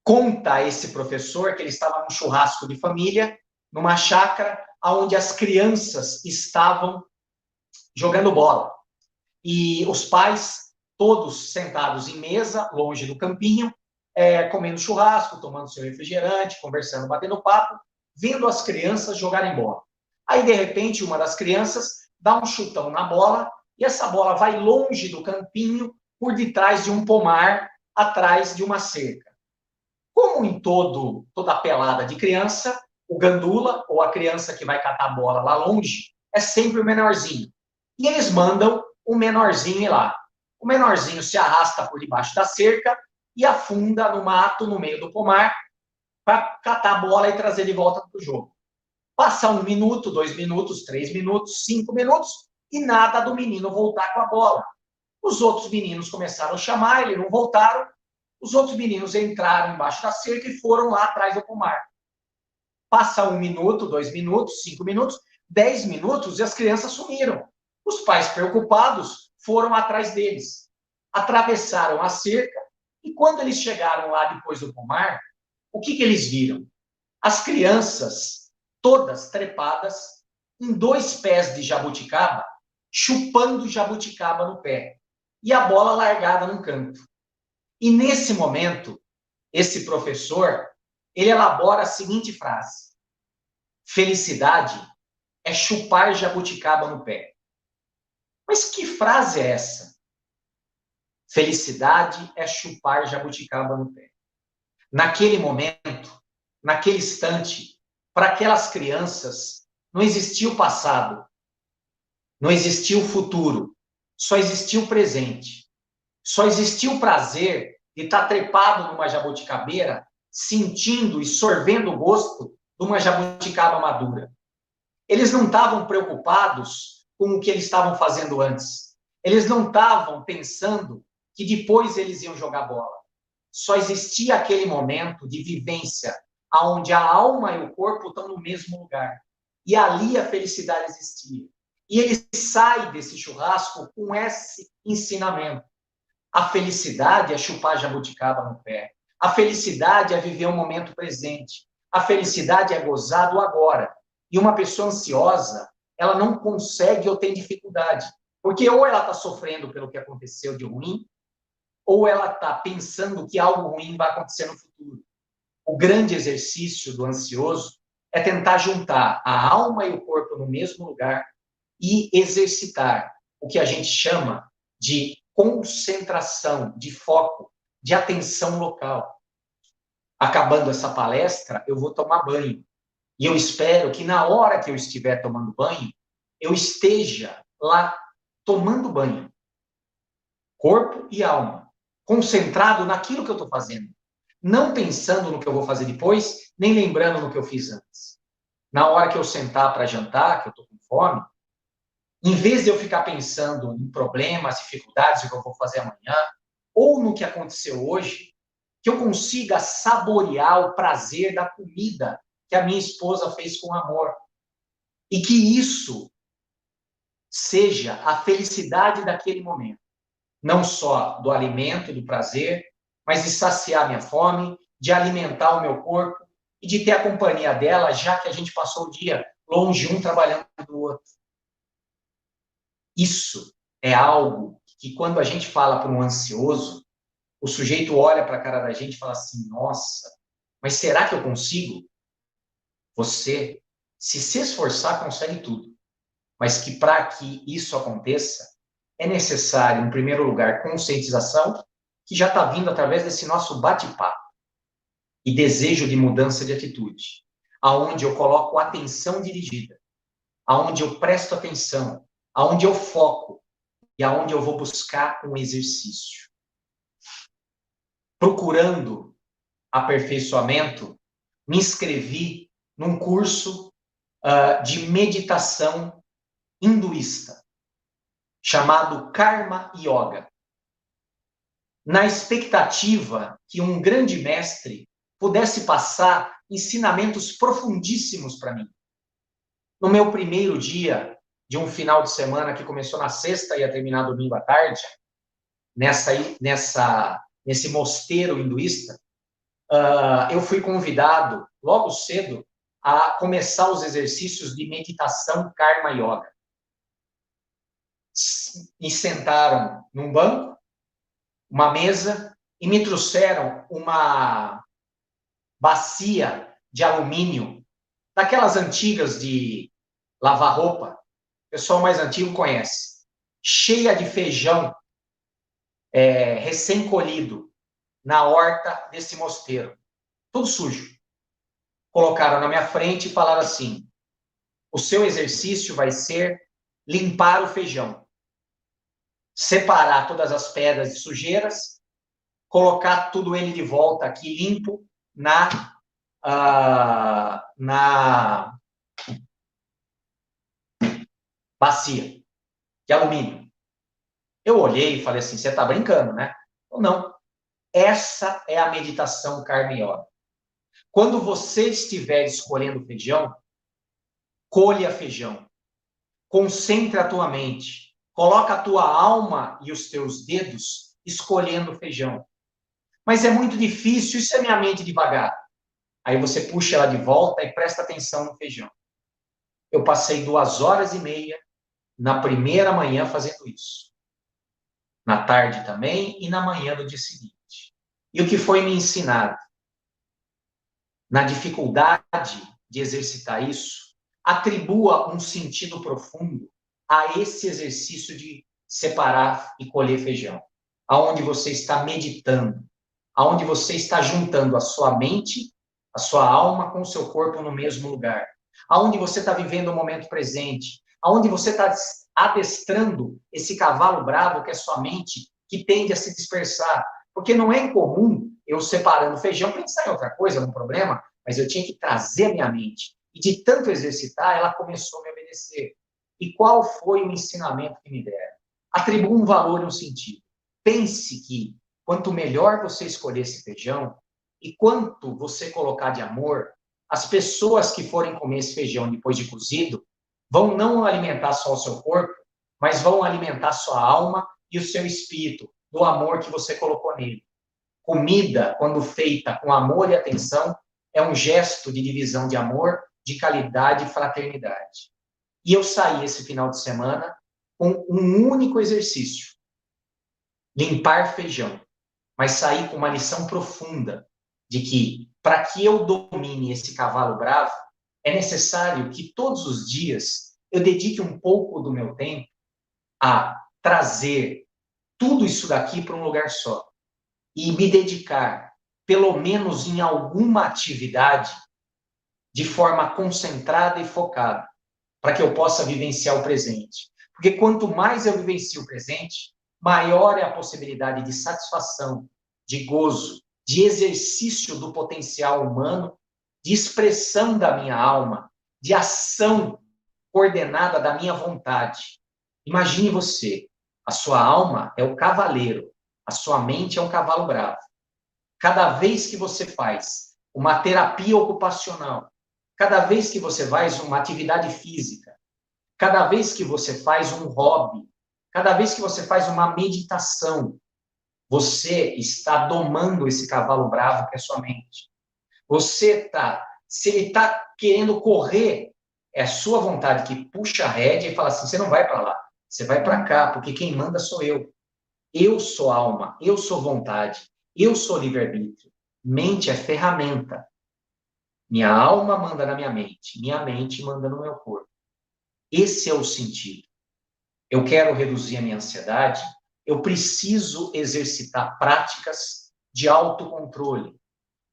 Conta esse professor que ele estava num churrasco de família, numa chácara, onde as crianças estavam jogando bola. E os pais, todos sentados em mesa, longe do campinho, comendo churrasco, tomando seu refrigerante, conversando, batendo papo, vendo as crianças jogarem bola. Aí, de repente, uma das crianças dá um chutão na bola e essa bola vai longe do campinho, por detrás de um pomar, atrás de uma cerca. Como em toda pelada de criança, o gandula, ou a criança que vai catar a bola lá longe, é sempre o menorzinho. E eles mandam o menorzinho ir lá. O menorzinho se arrasta por debaixo da cerca e afunda no mato, no meio do pomar, para catar a bola e trazer de volta para o jogo. Passa 1 minuto, 2 minutos, 3 minutos, 5 minutos, e nada do menino voltar com a bola. Os outros meninos começaram a chamar, eles não voltaram. Os outros meninos entraram embaixo da cerca e foram lá atrás do pomar. Passa 1 minuto, 2 minutos, 5 minutos, 10 minutos e as crianças sumiram. Os pais, preocupados, foram atrás deles. Atravessaram a cerca e quando eles chegaram lá depois do pomar, o que eles viram? As crianças, todas trepadas, em 2 pés de jabuticaba, chupando jabuticaba no pé. E a bola largada num canto. E nesse momento, esse professor, ele elabora a seguinte frase: felicidade é chupar jabuticaba no pé. Mas que frase é essa? Felicidade é chupar jabuticaba no pé. Naquele momento, naquele instante, para aquelas crianças, não existia o passado, não existia o futuro, só existia o presente. Só existia o prazer de estar trepado numa jabuticabeira, sentindo e sorvendo o gosto de uma jabuticaba madura. Eles não estavam preocupados com o que eles estavam fazendo antes. Eles não estavam pensando que depois eles iam jogar bola. Só existia aquele momento de vivência, onde a alma e o corpo estão no mesmo lugar. E ali a felicidade existia. E ele sai desse churrasco com esse ensinamento. A felicidade é chupar jabuticaba no pé. A felicidade é viver um momento presente. A felicidade é gozar do agora. E uma pessoa ansiosa, ela não consegue ou tem dificuldade. Porque ou ela está sofrendo pelo que aconteceu de ruim, ou ela está pensando que algo ruim vai acontecer no futuro. O grande exercício do ansioso é tentar juntar a alma e o corpo no mesmo lugar e exercitar o que a gente chama de concentração, de foco, de atenção local. Acabando essa palestra, eu vou tomar banho. E eu espero que na hora que eu estiver tomando banho, eu esteja lá tomando banho. Corpo e alma. Concentrado naquilo que eu estou fazendo. Não pensando no que eu vou fazer depois, nem lembrando no que eu fiz antes. Na hora que eu sentar para jantar, que eu estou com fome, em vez de eu ficar pensando em problemas, dificuldades, o que eu vou fazer amanhã, ou no que aconteceu hoje, que eu consiga saborear o prazer da comida que a minha esposa fez com amor. E que isso seja a felicidade daquele momento. Não só do alimento, do prazer, mas de saciar minha fome, de alimentar o meu corpo e de ter a companhia dela, já que a gente passou o dia longe um trabalhando do outro. Isso é algo que, quando a gente fala para um ansioso, o sujeito olha para a cara da gente e fala assim: nossa, mas será que eu consigo? Você, se esforçar, consegue tudo. Mas que para que isso aconteça, é necessário, em primeiro lugar, conscientização, que já está vindo através desse nosso bate-papo, e desejo de mudança de atitude, aonde eu coloco atenção dirigida, aonde eu presto atenção, aonde eu foco e aonde eu vou buscar um exercício. Procurando aperfeiçoamento, me inscrevi num curso de meditação hinduísta, chamado Karma Yoga. na expectativa que um grande mestre pudesse passar ensinamentos profundíssimos para mim. No meu primeiro dia de um final de semana que começou na sexta e ia terminar domingo à tarde, nesse mosteiro hinduísta, eu fui convidado, logo cedo, a começar os exercícios de meditação Karma Yoga. Me sentaram num banco, uma mesa, e me trouxeram uma bacia de alumínio, daquelas antigas de lavar roupa, o pessoal mais antigo conhece, cheia de feijão recém-colhido na horta desse mosteiro, tudo sujo. Colocaram na minha frente e falaram assim: o seu exercício vai ser limpar o feijão, separar todas as pedras e sujeiras, colocar tudo ele de volta aqui limpo na bacia de alumínio. Eu olhei e falei assim: você está brincando, né? Ou não? Essa é a meditação Karma Yoga. Quando você estiver escolhendo feijão, colha feijão. Concentra a tua mente. Coloca a tua alma e os teus dedos escolhendo feijão. Mas é muito difícil, isso é minha mente devagar. Aí você puxa ela de volta e presta atenção no feijão. Eu passei 2h30 na primeira manhã fazendo isso. Na tarde também e na manhã do dia seguinte. E o que foi me ensinado? Na dificuldade de exercitar isso, atribua um sentido profundo a esse exercício de separar e colher feijão. Aonde você está meditando, aonde você está juntando a sua mente, a sua alma com o seu corpo no mesmo lugar. Aonde você está vivendo o momento presente, aonde você está adestrando esse cavalo bravo que é sua mente, que tende a se dispersar. Porque não é incomum eu separando feijão pensar em outra coisa, num problema, mas eu tinha que trazer a minha mente. E de tanto exercitar, ela começou a me obedecer. E qual foi o ensinamento que me deram? Atribua um valor e um sentido. Pense que quanto melhor você escolher esse feijão e quanto você colocar de amor, as pessoas que forem comer esse feijão depois de cozido vão não alimentar só o seu corpo, mas vão alimentar sua alma e o seu espírito, do amor que você colocou nele. Comida, quando feita com amor e atenção, é um gesto de divisão de amor, de qualidade e fraternidade. E eu saí esse final de semana com um único exercício: limpar feijão. Mas saí com uma lição profunda de que, para que eu domine esse cavalo bravo, é necessário que todos os dias eu dedique um pouco do meu tempo a trazer tudo isso daqui para um lugar só. E me dedicar, pelo menos em alguma atividade, de forma concentrada e focada, para que eu possa vivenciar o presente. Porque quanto mais eu vivencio o presente, maior é a possibilidade de satisfação, de gozo, de exercício do potencial humano, de expressão da minha alma, de ação coordenada da minha vontade. Imagine você, a sua alma é o cavaleiro, a sua mente é um cavalo bravo. Cada vez que você faz uma terapia ocupacional, cada vez que você faz uma atividade física, cada vez que você faz um hobby, cada vez que você faz uma meditação, você está domando esse cavalo bravo que é sua mente. Se ele está querendo correr, é a sua vontade que puxa a rédea e fala assim: você não vai para lá, você vai para cá, porque quem manda sou eu. Eu sou alma, eu sou vontade, eu sou livre-arbítrio. Mente é ferramenta. Minha alma manda na minha mente manda no meu corpo. Esse é o sentido. Eu quero reduzir a minha ansiedade, eu preciso exercitar práticas de autocontrole,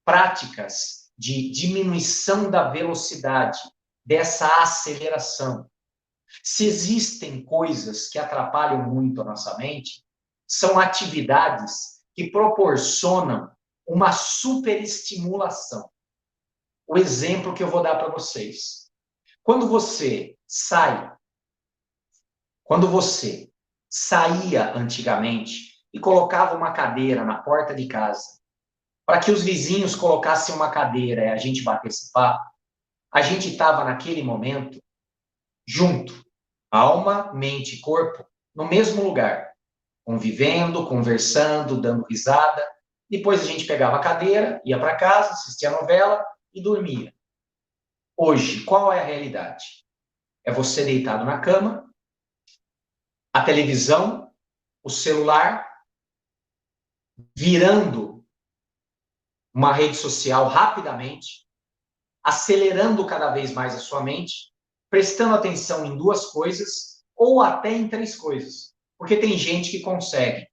práticas de diminuição da velocidade, dessa aceleração. Se existem coisas que atrapalham muito a nossa mente, são atividades que proporcionam uma superestimulação. O exemplo que eu vou dar para vocês. Quando você saía antigamente e colocava uma cadeira na porta de casa, para que os vizinhos colocassem uma cadeira e a gente batesse papo, a gente estava naquele momento junto, alma, mente e corpo, no mesmo lugar, convivendo, conversando, dando risada. Depois a gente pegava a cadeira, ia para casa, assistia a novela e dormia. Hoje, qual é a realidade? É você deitado na cama, a televisão, o celular, virando uma rede social rapidamente, acelerando cada vez mais a sua mente, prestando atenção em 2 coisas ou até em 3 coisas. Porque tem gente que consegue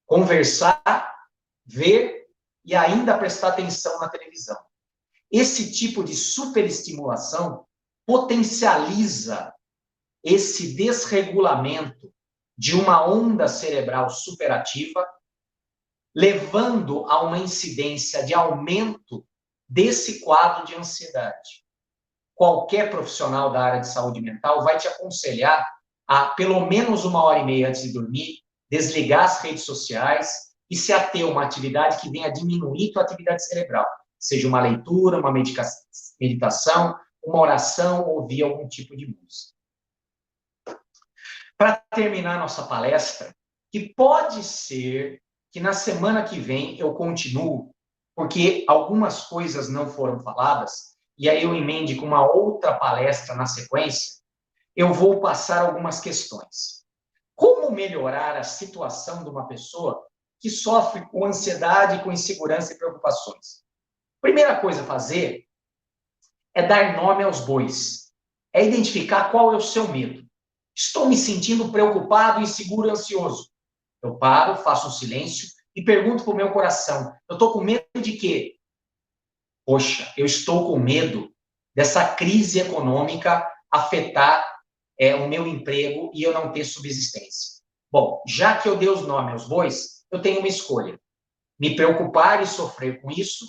conversar, ver e ainda prestar atenção na televisão. Esse tipo de superestimulação potencializa esse desregulamento de uma onda cerebral superativa, levando a uma incidência de aumento desse quadro de ansiedade. Qualquer profissional da área de saúde mental vai te aconselhar a, pelo menos 1h30 antes de dormir, desligar as redes sociais e se ater a uma atividade que venha diminuir a tua atividade cerebral. Seja uma leitura, uma meditação, uma oração, ouvir algum tipo de música. Para terminar nossa palestra, que pode ser que na semana que vem eu continuo, porque algumas coisas não foram faladas, e aí eu emende com uma outra palestra na sequência, eu vou passar algumas questões. Como melhorar a situação de uma pessoa que sofre com ansiedade, com insegurança e preocupações? Primeira coisa a fazer é dar nome aos bois. É identificar qual é o seu medo. Estou me sentindo preocupado, inseguro e ansioso. Eu paro, faço um silêncio e pergunto para o meu coração, eu estou com medo de quê? Poxa, eu estou com medo dessa crise econômica afetar o meu emprego e eu não ter subsistência. Bom, já que eu dei os nomes aos bois, eu tenho uma escolha. Me preocupar e sofrer com isso,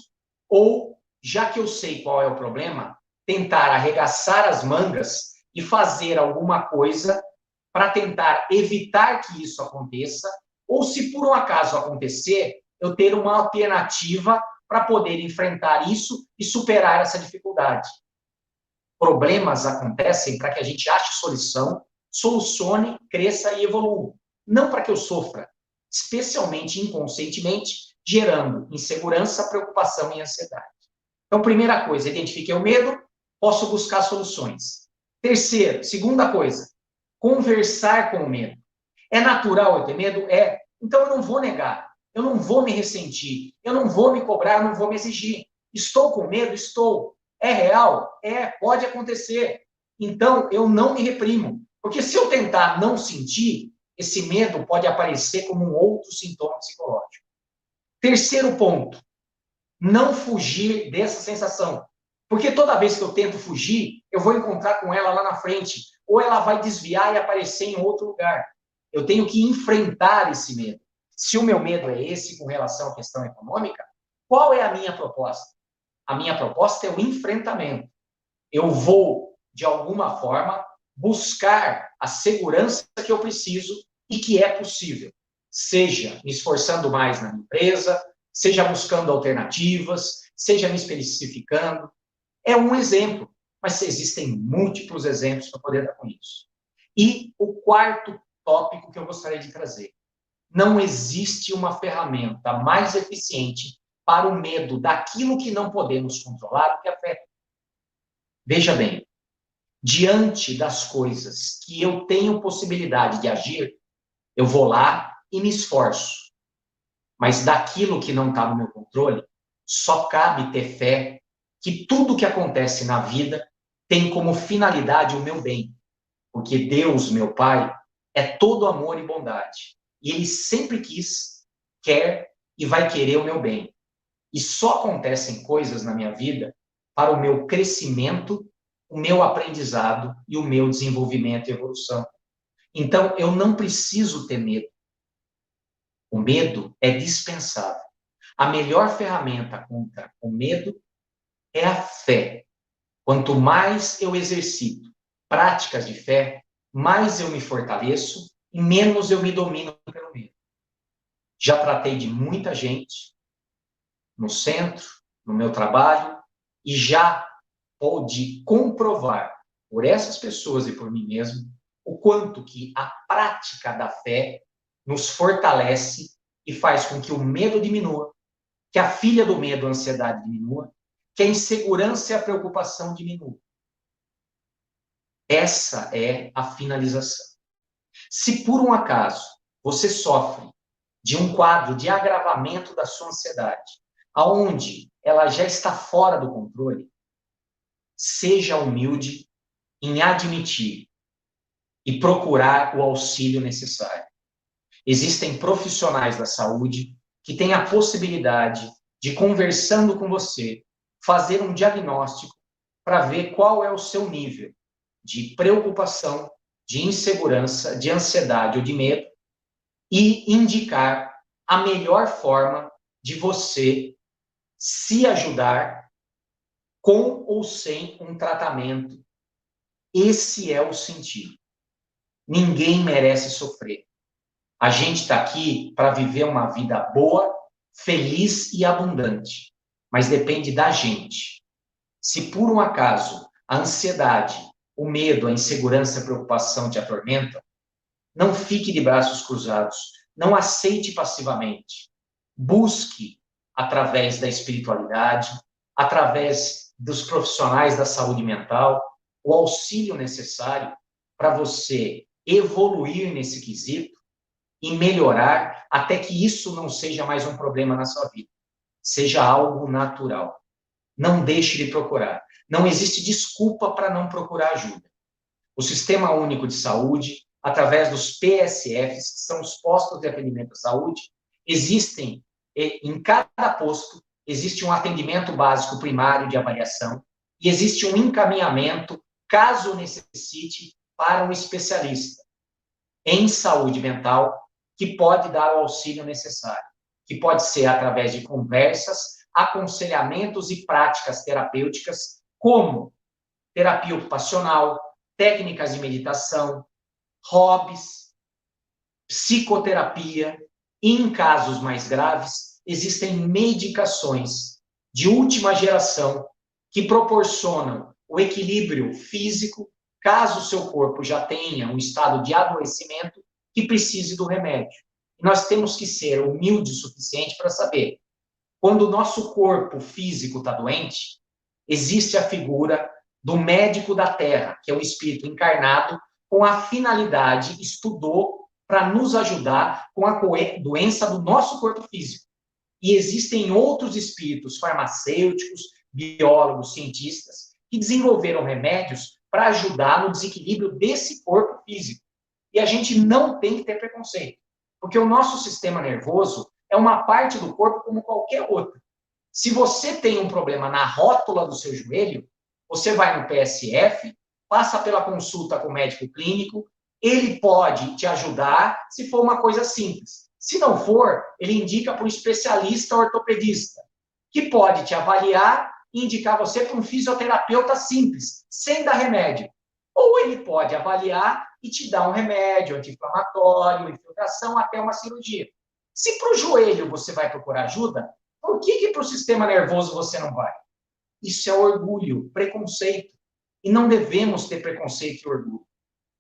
ou, já que eu sei qual é o problema, tentar arregaçar as mangas e fazer alguma coisa para tentar evitar que isso aconteça, ou se por um acaso acontecer, eu ter uma alternativa para poder enfrentar isso e superar essa dificuldade. Problemas acontecem para que a gente ache solução, solucione, cresça e evolua. Não para que eu sofra, especialmente inconscientemente, gerando insegurança, preocupação e ansiedade. Então, primeira coisa, identifiquei o medo, posso buscar soluções. Segunda coisa, conversar com o medo. É natural eu ter medo? É. Então, eu não vou negar, eu não vou me ressentir, eu não vou me cobrar, eu não vou me exigir. Estou com medo? Estou. É real? É, pode acontecer. Então, eu não me reprimo. Porque se eu tentar não sentir, esse medo pode aparecer como um outro sintoma psicológico. Terceiro ponto, não fugir dessa sensação. Porque toda vez que eu tento fugir, eu vou encontrar com ela lá na frente, ou ela vai desviar e aparecer em outro lugar. Eu tenho que enfrentar esse medo. Se o meu medo é esse com relação à questão econômica, qual é a minha proposta? A minha proposta é o enfrentamento. Eu vou, de alguma forma, buscar a segurança que eu preciso e que é possível. Seja me esforçando mais na empresa, seja buscando alternativas, seja me especificando. É um exemplo, mas existem múltiplos exemplos para poder dar com isso. E o quarto tópico que eu gostaria de trazer. Não existe uma ferramenta mais eficiente para o medo daquilo que não podemos controlar do que a fé. Veja bem, diante das coisas que eu tenho possibilidade de agir, eu vou lá e me esforço. Mas daquilo que não está no meu controle, só cabe ter fé que tudo que acontece na vida tem como finalidade o meu bem. Porque Deus, meu Pai, é todo amor e bondade. E Ele sempre quis, quer e vai querer o meu bem. E só acontecem coisas na minha vida para o meu crescimento, o meu aprendizado e o meu desenvolvimento e evolução. Então, eu não preciso ter medo. O medo é dispensável. A melhor ferramenta contra o medo é a fé. Quanto mais eu exercito práticas de fé, mais eu me fortaleço e menos eu me domino pelo medo. já tratei de muita gente no centro, no meu trabalho, e já pude comprovar por essas pessoas e por mim mesmo o quanto que a prática da fé nos fortalece e faz com que o medo diminua, que a filha do medo, a ansiedade, diminua, que a insegurança e a preocupação diminuam. Essa é a finalização. Se por um acaso você sofre de um quadro de agravamento da sua ansiedade, aonde ela já está fora do controle, seja humilde em admitir e procurar o auxílio necessário. Existem profissionais da saúde que têm a possibilidade de, conversando com você, fazer um diagnóstico para ver qual é o seu nível de preocupação, de insegurança, de ansiedade ou de medo e indicar a melhor forma de você se ajudar com ou sem um tratamento. Esse é o sentido. Ninguém merece sofrer. A gente está aqui para viver uma vida boa, feliz e abundante. Mas depende da gente. Se por um acaso a ansiedade, o medo, a insegurança, a preocupação te atormentam, não fique de braços cruzados. Não aceite passivamente. Busque, através da espiritualidade, através dos profissionais da saúde mental, o auxílio necessário para você evoluir nesse quesito e melhorar até que isso não seja mais um problema na sua vida. Seja algo natural. Não deixe de procurar. Não existe desculpa para não procurar ajuda. O Sistema Único de Saúde, através dos PSFs, que são os postos de atendimento à saúde, existem, em cada posto, existe um atendimento básico primário de avaliação e existe um encaminhamento, caso necessite, para um especialista em saúde mental, que pode dar o auxílio necessário, que pode ser através de conversas, aconselhamentos e práticas terapêuticas, como terapia ocupacional, técnicas de meditação, hobbies, psicoterapia. E, em casos mais graves, existem medicações de última geração que proporcionam o equilíbrio físico, caso o seu corpo já tenha um estado de adoecimento que precise do remédio. E nós temos que ser humildes o suficiente para saber, quando o nosso corpo físico está doente, existe a figura do médico da Terra, que é o espírito encarnado, com a finalidade, estudou para nos ajudar com a doença do nosso corpo físico. E existem outros espíritos farmacêuticos, biólogos, cientistas, que desenvolveram remédios para ajudar no desequilíbrio desse corpo físico. E a gente não tem que ter preconceito, porque o nosso sistema nervoso é uma parte do corpo como qualquer outra. Se você tem um problema na rótula do seu joelho, você vai no PSF, passa pela consulta com o médico clínico, ele pode te ajudar se for uma coisa simples. Se não for, ele indica para um especialista ortopedista, que pode te avaliar e indicar você para um fisioterapeuta simples, sem dar remédio. Ou ele pode avaliar e te dar um remédio anti-inflamatório, infiltração, até uma cirurgia. Se para o joelho você vai procurar ajuda, por que para o sistema nervoso você não vai? Isso é orgulho, preconceito. E não devemos ter preconceito e orgulho.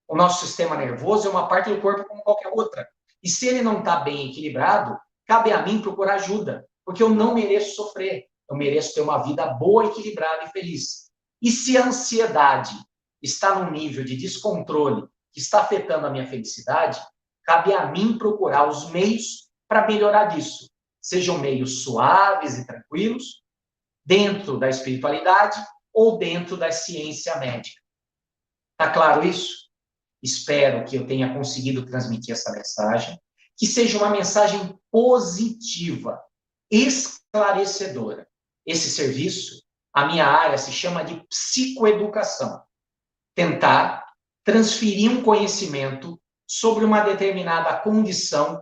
O nosso sistema nervoso é uma parte do corpo como qualquer outra. E se ele não está bem equilibrado, cabe a mim procurar ajuda, porque eu não mereço sofrer. Eu mereço ter uma vida boa, equilibrada e feliz. E se a ansiedade está num nível de descontrole que está afetando a minha felicidade, cabe a mim procurar os meios para melhorar disso. Sejam meios suaves e tranquilos, dentro da espiritualidade ou dentro da ciência médica. Está claro isso? Espero que eu tenha conseguido transmitir essa mensagem, que seja uma mensagem positiva, esclarecedora. Esse serviço, a minha área se chama de psicoeducação. Tentar transferir um conhecimento sobre uma determinada condição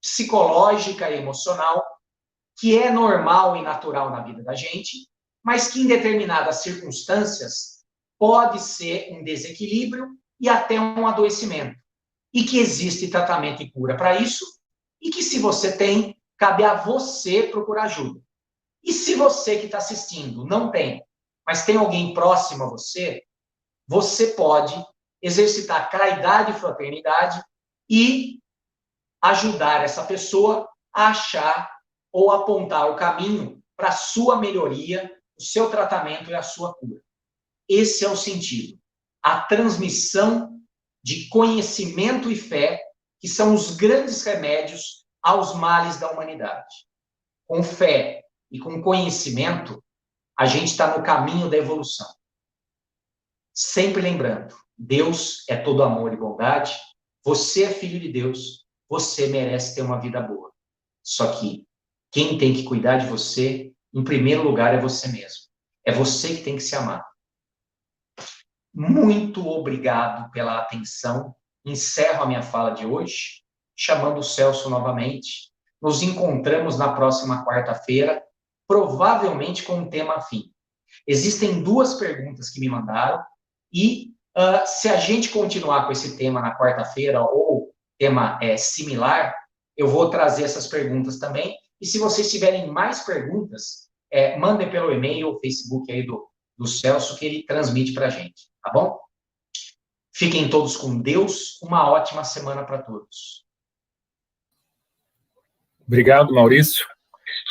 psicológica e emocional que é normal e natural na vida da gente, mas que em determinadas circunstâncias pode ser um desequilíbrio e até um adoecimento. E que existe tratamento e cura para isso, e que, se você tem, cabe a você procurar ajuda. E se você que está assistindo não tem, mas tem alguém próximo a você, você pode exercitar caridade e fraternidade e ajudar essa pessoa a achar ou apontar o caminho para a sua melhoria, o seu tratamento e a sua cura. Esse é o sentido. A transmissão de conhecimento e fé, que são os grandes remédios aos males da humanidade. Com fé e com conhecimento, a gente está no caminho da evolução. Sempre lembrando, Deus é todo amor e bondade, você é filho de Deus, você merece ter uma vida boa. Só que quem tem que cuidar de você, em primeiro lugar, é você mesmo. É você que tem que se amar. Muito obrigado pela atenção. Encerro a minha fala de hoje, chamando o Celso novamente. Nos encontramos na próxima quarta-feira, provavelmente com um tema afim. Existem 2 perguntas que me mandaram, e se a gente continuar com esse tema na quarta-feira, ou tema similar, eu vou trazer essas perguntas também. E se vocês tiverem mais perguntas, mandem pelo e-mail ou Facebook aí do Celso, que ele transmite para a gente, tá bom? Fiquem todos com Deus, uma ótima semana para todos. Obrigado, Maurício.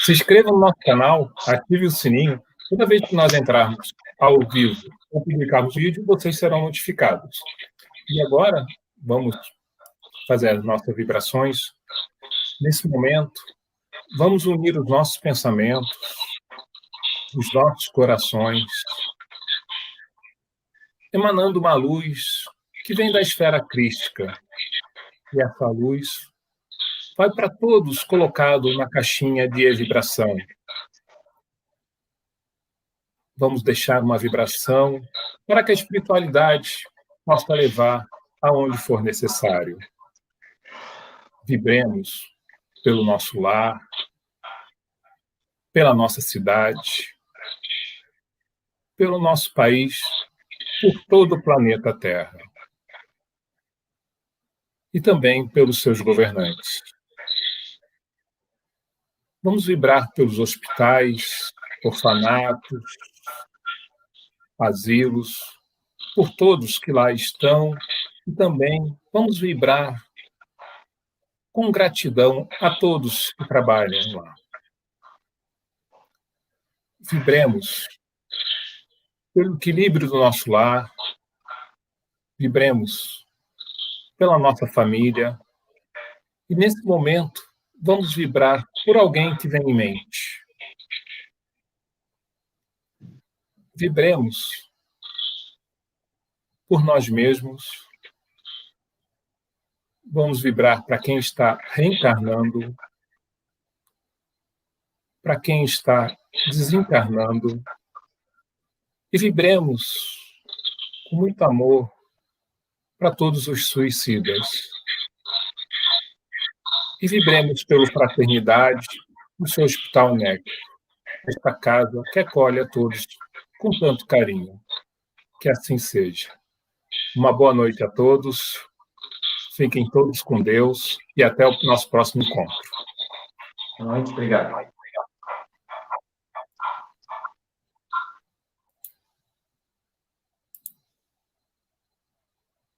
Se inscreva no nosso canal, ative o sininho. Toda vez que nós entrarmos ao vivo ou publicarmos vídeo, vocês serão notificados. E agora, vamos fazer as nossas vibrações. Nesse momento, vamos unir os nossos pensamentos, os nossos corações, emanando uma luz que vem da esfera crística. E essa luz vai para todos colocado na caixinha de vibração. Vamos deixar uma vibração para que a espiritualidade possa levar aonde for necessário. Vibremos pelo nosso lar, pela nossa cidade, pelo nosso país, por todo o planeta Terra. E também pelos seus governantes. Vamos vibrar pelos hospitais, orfanatos, asilos, por todos que lá estão, e também vamos vibrar com gratidão a todos que trabalham lá. Vibremos pelo equilíbrio do nosso lar, vibremos pela nossa família, e nesse momento vamos vibrar por alguém que vem em mente. Vibremos por nós mesmos, vamos vibrar para quem está reencarnando, para quem está desencarnando, e vibremos com muito amor para todos os suicidas. E vibremos pela fraternidade no seu hospital néctar, esta casa que acolhe a todos com tanto carinho. Que assim seja. Uma boa noite a todos, fiquem todos com Deus e até o nosso próximo encontro. Boa noite, obrigado.